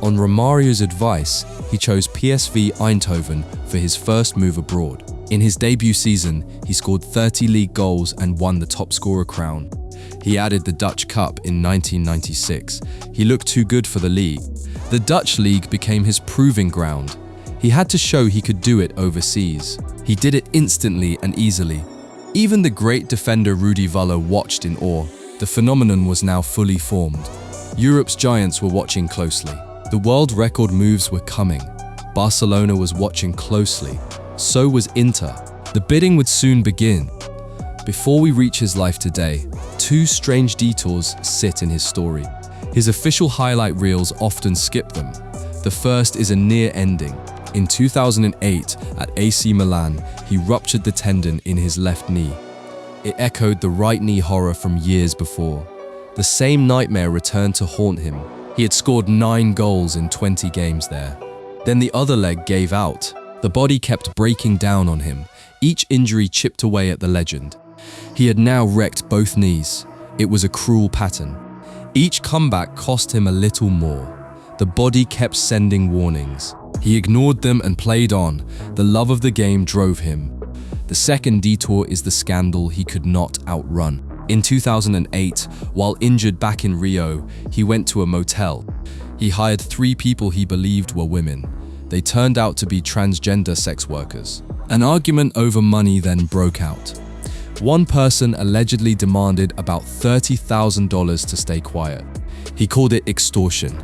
On Romario's advice, he chose PSV Eindhoven for his first move abroad. In his debut season, he scored 30 league goals and won the top scorer crown. He added the Dutch Cup in 1996. He looked too good for the league. The Dutch league became his proving ground. He had to show he could do it overseas. He did it instantly and easily. Even the great defender Rudi Völler watched in awe. The phenomenon was now fully formed. Europe's giants were watching closely. The world record moves were coming. Barcelona was watching closely. So was Inter. The bidding would soon begin. Before we reach his life today, 2 strange detours sit in his story. His official highlight reels often skip them. The first is a near ending. In 2008, at AC Milan, he ruptured the tendon in his left knee. It echoed the right knee horror from years before. The same nightmare returned to haunt him. He had scored 9 goals in 20 games there. Then the other leg gave out. The body kept breaking down on him. Each injury chipped away at the legend. He had now wrecked both knees. It was a cruel pattern. Each comeback cost him a little more. The body kept sending warnings. He ignored them and played on. The love of the game drove him. The second detour is the scandal he could not outrun. In 2008, while injured back in Rio, he went to a motel. He hired 3 people he believed were women. They turned out to be transgender sex workers. An argument over money then broke out. One person allegedly demanded about $30,000 to stay quiet. He called it extortion.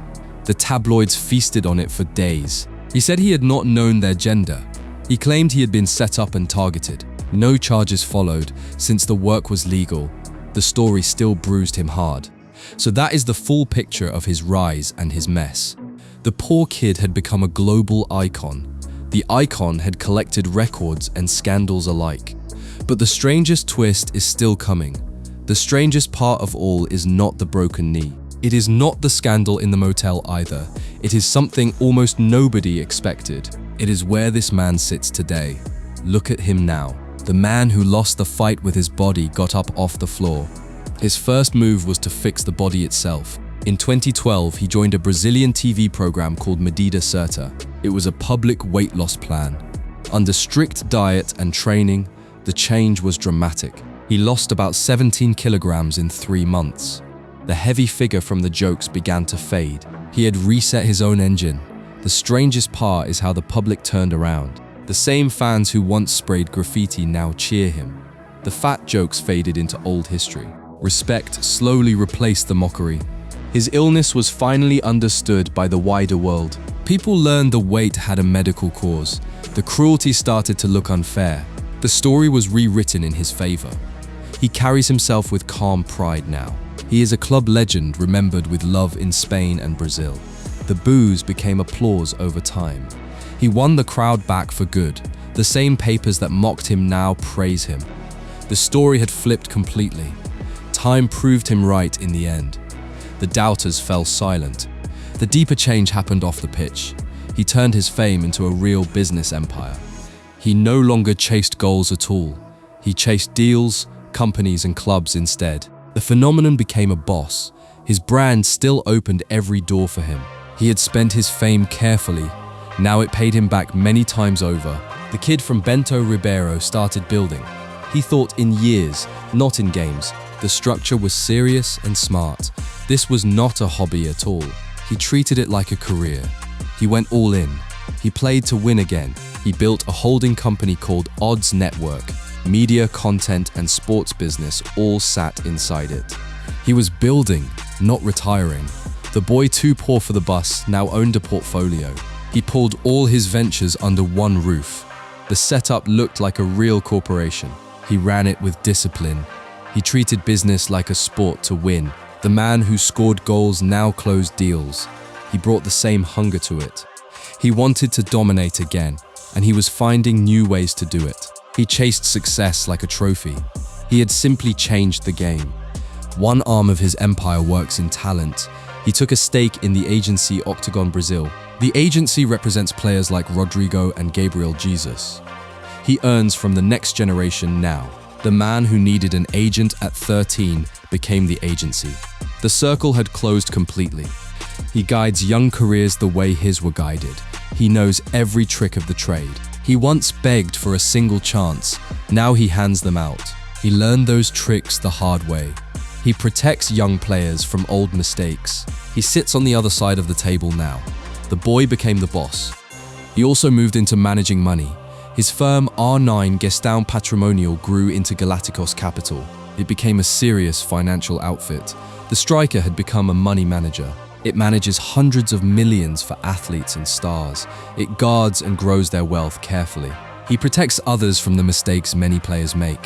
The tabloids feasted on it for days. He said he had not known their gender. He claimed he had been set up and targeted. No charges followed, since the work was legal. The story still bruised him hard. So that is the full picture of his rise and his mess. The poor kid had become a global icon. The icon had collected records and scandals alike. But the strangest twist is still coming. The strangest part of all is not the broken knee. It is not the scandal in the motel either. It is something almost nobody expected. It is where this man sits today. Look at him now. The man who lost the fight with his body got up off the floor. His first move was to fix the body itself. In 2012, he joined a Brazilian TV program called Medida Certa. It was a public weight loss plan. Under strict diet and training, the change was dramatic. He lost about 17 kilograms in 3 months. The heavy figure from the jokes began to fade. He had reset his own engine. The strangest part is how the public turned around. The same fans who once sprayed graffiti now cheer him. The fat jokes faded into old history. Respect slowly replaced the mockery. His illness was finally understood by the wider world. People learned the weight had a medical cause. The cruelty started to look unfair. The story was rewritten in his favor. He carries himself with calm pride now. He is a club legend remembered with love in Spain and Brazil. The boos became applause over time. He won the crowd back for good. The same papers that mocked him now praise him. The story had flipped completely. Time proved him right in the end. The doubters fell silent. The deeper change happened off the pitch. He turned his fame into a real business empire. He no longer chased goals at all. He chased deals, companies and clubs instead. The phenomenon became a boss. His brand still opened every door for him. He had spent his fame carefully. Now it paid him back many times over. The kid from Bento Ribeiro started building. He thought in years, not in games. The structure was serious and smart. This was not a hobby at all. He treated it like a career. He went all in. He played to win again. He built a holding company called Odds Network. Media, content, and sports business all sat inside it. He was building, not retiring. The boy too poor for the bus now owned a portfolio. He pulled all his ventures under one roof. The setup looked like a real corporation. He ran it with discipline. He treated business like a sport to win. The man who scored goals now closed deals. He brought the same hunger to it. He wanted to dominate again, and he was finding new ways to do it. He chased success like a trophy. He had simply changed the game. One arm of his empire works in talent. He took a stake in the agency Octagon Brazil. The agency represents players like Rodrigo and Gabriel Jesus. He earns from the next generation now. The man who needed an agent at 13 became the agency. The circle had closed completely. He guides young careers the way his were guided. He knows every trick of the trade. He once begged for a single chance. Now he hands them out. He learned those tricks the hard way. He protects young players from old mistakes. He sits on the other side of the table now. The boy became the boss. He also moved into managing money. His firm R9 Gestão Patrimonial grew into Galácticos Capital. It became a serious financial outfit. The striker had become a money manager. It manages hundreds of millions for athletes and stars. It guards and grows their wealth carefully. He protects others from the mistakes many players make.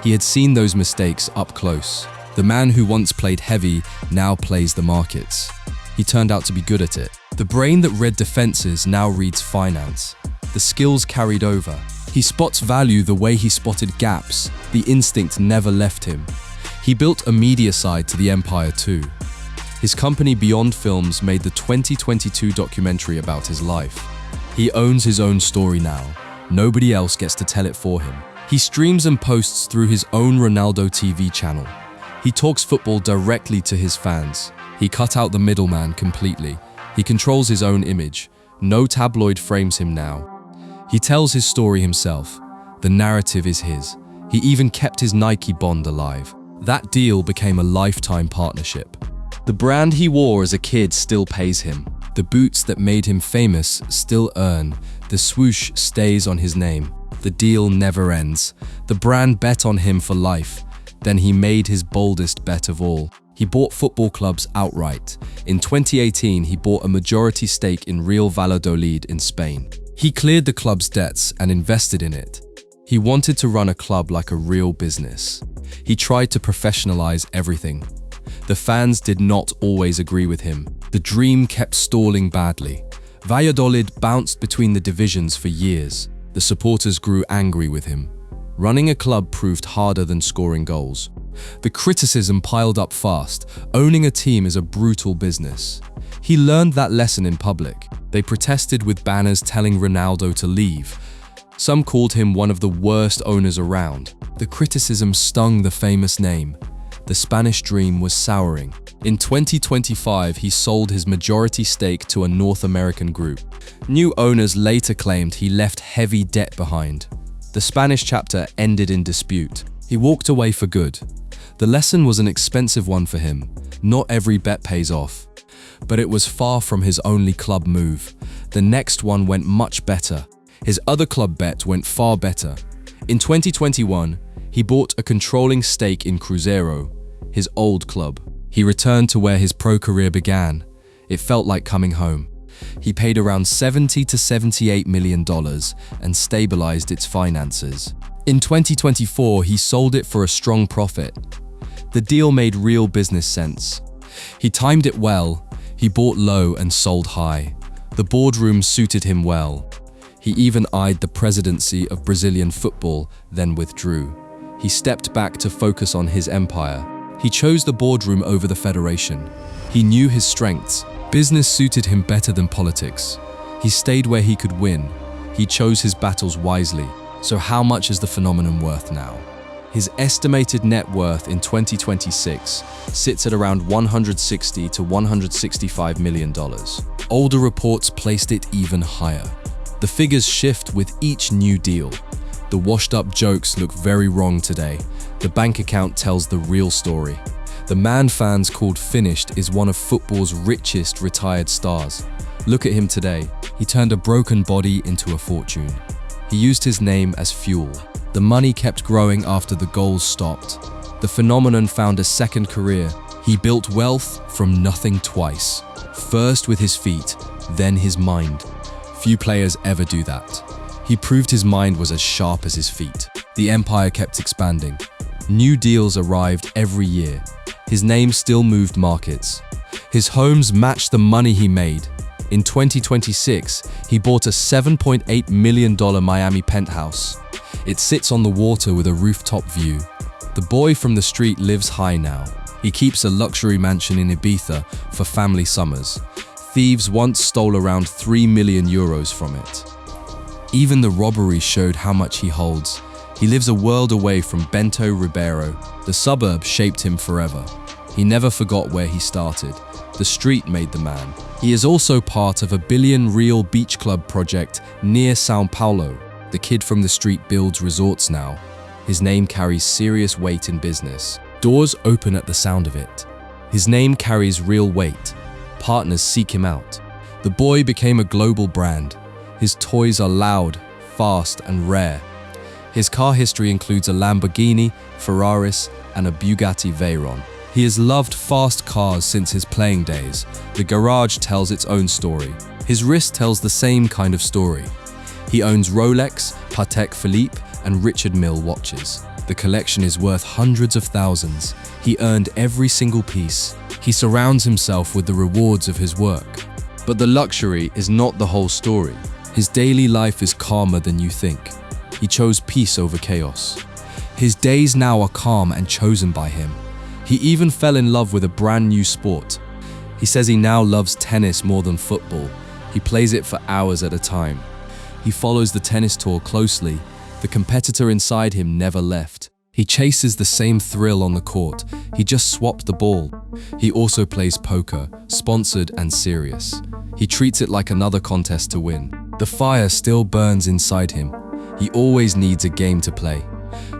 He had seen those mistakes up close. The man who once played heavy now plays the markets. He turned out to be good at it. The brain that read defenses now reads finance. The skills carried over. He spots value the way he spotted gaps. The instinct never left him. He built a media side to the empire too. His company Beyond Films made the 2022 documentary about his life. He owns his own story now. Nobody else gets to tell it for him. He streams and posts through his own Ronaldo TV channel. He talks football directly to his fans. He cut out the middleman completely. He controls his own image. No tabloid frames him now. He tells his story himself. The narrative is his. He even kept his Nike bond alive. That deal became a lifetime partnership. The brand he wore as a kid still pays him. The boots that made him famous still earn. The swoosh stays on his name. The deal never ends. The brand bet on him for life. Then he made his boldest bet of all. He bought football clubs outright. In 2018, he bought a majority stake in Real Valladolid in Spain. He cleared the club's debts and invested in it. He wanted to run a club like a real business. He tried to professionalize everything. The fans did not always agree with him. The dream kept stalling badly. Valladolid bounced between the divisions for years. The supporters grew angry with him. Running a club proved harder than scoring goals. The criticism piled up fast. Owning a team is a brutal business. He learned that lesson in public. They protested with banners telling Ronaldo to leave. Some called him one of the worst owners around. The criticism stung the famous name. The Spanish dream was souring. In 2025, he sold his majority stake to a North American group. New owners later claimed he left heavy debt behind. The Spanish chapter ended in dispute. He walked away for good. The lesson was an expensive one for him. Not every bet pays off. But it was far from his only club move. The next one went much better. His other club bet went far better. In 2021, he bought a controlling stake in Cruzeiro, his old club. He returned to where his pro career began. It felt like coming home. He paid around $70 to $78 million and stabilized its finances. In 2024, he sold it for a strong profit. The deal made real business sense. He timed it well. He bought low and sold high. The boardroom suited him well. He even eyed the presidency of Brazilian football, then withdrew. He stepped back to focus on his empire. He chose the boardroom over the federation. He knew his strengths. Business suited him better than politics. He stayed where he could win. He chose his battles wisely. So how much is the Fenômeno worth now? His estimated net worth in 2026 sits at around $160 to $165 million. Older reports placed it even higher. The figures shift with each new deal. The washed-up jokes look very wrong today. The bank account tells the real story. The man fans called finished is one of football's richest retired stars. Look at him today. He turned a broken body into a fortune. He used his name as fuel. The money kept growing after the goals stopped. The phenomenon found a second career. He built wealth from nothing twice. First with his feet, then his mind. Few players ever do that. He proved his mind was as sharp as his feet. The empire kept expanding. New deals arrived every year. His name still moved markets. His homes matched the money he made. In 2026, he bought a $7.8 million Miami penthouse. It sits on the water with a rooftop view. The boy from the street lives high now. He keeps a luxury mansion in Ibiza for family summers. Thieves once stole around €3 million from it. Even the robbery showed how much he holds. He lives a world away from Bento Ribeiro. The suburb shaped him forever. He never forgot where he started. The street made the man. He is also part of a $1 billion real beach club project near Sao Paulo. The kid from the street builds resorts now. His name carries serious weight in business. Doors open at the sound of it. His name carries real weight. Partners seek him out. The boy became a global brand. His toys are loud, fast, and rare. His car history includes a Lamborghini, Ferraris, and a Bugatti Veyron. He has loved fast cars since his playing days. The garage tells its own story. His wrist tells the same kind of story. He owns Rolex, Patek Philippe, and Richard Mille watches. The collection is worth hundreds of thousands. He earned every single piece. He surrounds himself with the rewards of his work. But the luxury is not the whole story. His daily life is calmer than you think. He chose peace over chaos. His days now are calm and chosen by him. He even fell in love with a brand new sport. He says he now loves tennis more than football. He plays it for hours at a time. He follows the tennis tour closely. The competitor inside him never left. He He chases the same thrill on the court, he just swapped the ball. He also plays poker, sponsored and serious. He treats it like another contest to win. The fire still burns inside him. He always needs a game to play.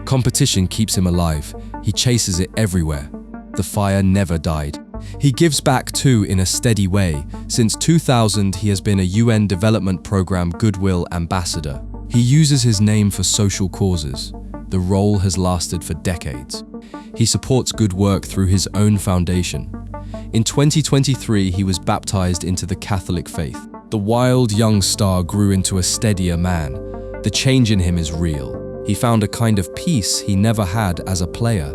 Competition keeps him alive. He chases it everywhere. The fire never died. He gives back too in a steady way. Since 2000, he has been a UN Development Programme Goodwill Ambassador. He uses his name for social causes. The role has lasted for decades. He supports good work through his own foundation. In 2023, he was baptized into the Catholic faith. The wild young star grew into a steadier man. The change in him is real. He found a kind of peace he never had as a player.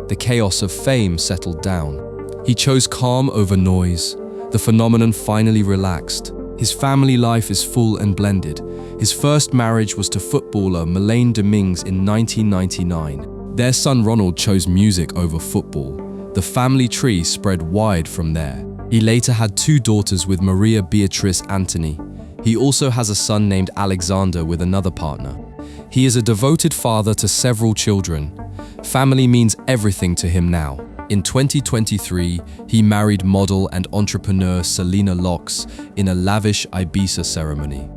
The chaos of fame settled down. He chose calm over noise. The phenomenon finally relaxed. His family life is full and blended. His first marriage was to footballer Melaine Dominguez in 1999. Their son Ronald chose music over football. The family tree spread wide from there. He later had 2 daughters with Maria Beatrice Anthony. He also has a son named Alexander with another partner. He is a devoted father to several children. Family means everything to him now. In 2023, he married model and entrepreneur Selena Locks in a lavish Ibiza ceremony.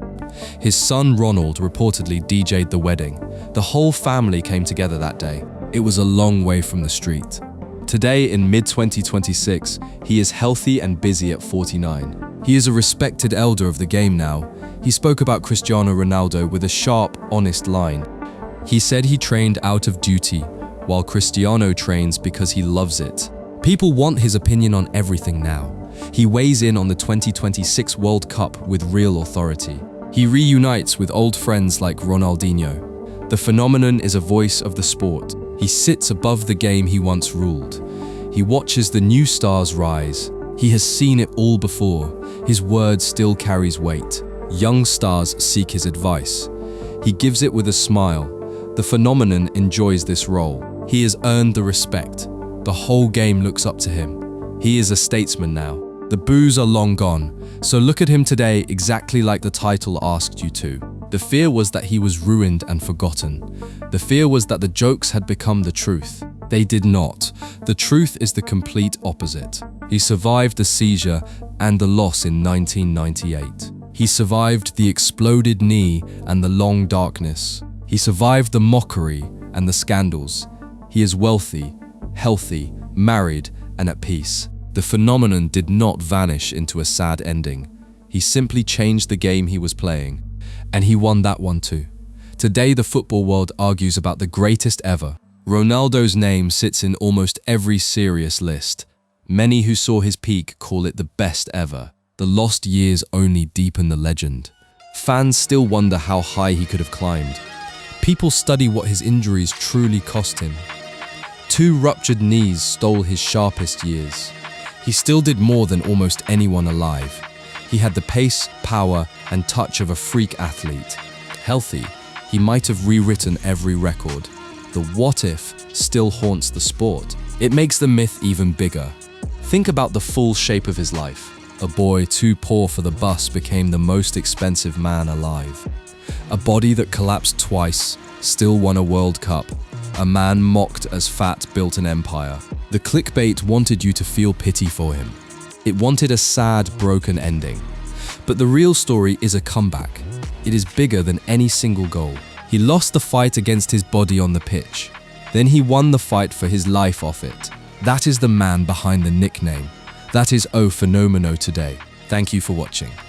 His son Ronald reportedly DJ'd the wedding. The whole family came together that day. It was a long way from the street. Today, in mid-2026, he is healthy and busy at 49. He is a respected elder of the game now. He spoke about Cristiano Ronaldo with a sharp, honest line. He said he trained out of duty, while Cristiano trains because he loves it. People want his opinion on everything now. He weighs in on the 2026 World Cup with real authority. He reunites with old friends like Ronaldinho. The phenomenon is a voice of the sport. He sits above the game he once ruled. He watches the new stars rise. He has seen it all before. His word still carries weight. Young stars seek his advice. He gives it with a smile. The phenomenon enjoys this role. He has earned the respect. The whole game looks up to him. He is a statesman now. The boos are long gone, so look at him today exactly like the title asked you to. The fear was that he was ruined and forgotten. The fear was that the jokes had become the truth. They did not. The truth is the complete opposite. He survived the seizure and the loss in 1998. He survived the exploded knee and the long darkness. He survived the mockery and the scandals. He is wealthy, healthy, married, and at peace. The phenomenon did not vanish into a sad ending. He simply changed the game he was playing. And he won that one too. Today, the football world argues about the greatest ever. Ronaldo's name sits in almost every serious list. Many who saw his peak call it the best ever. The lost years only deepen the legend. Fans still wonder how high he could have climbed. People study what his injuries truly cost him. 2 ruptured knees stole his sharpest years. He still did more than almost anyone alive. He had the pace, power, and touch of a freak athlete. Healthy, he might have rewritten every record. The what if still haunts the sport. It makes the myth even bigger. Think about the full shape of his life. A boy too poor for the bus became the most expensive man alive. A body that collapsed twice, still won a World Cup. A man mocked as fat built an empire. The clickbait wanted you to feel pity for him. It wanted a sad, broken ending. But the real story is a comeback. It is bigger than any single goal. He lost the fight against his body on the pitch. Then he won the fight for his life off it. That is the man behind the nickname. That is Fenômeno today. Thank you for watching.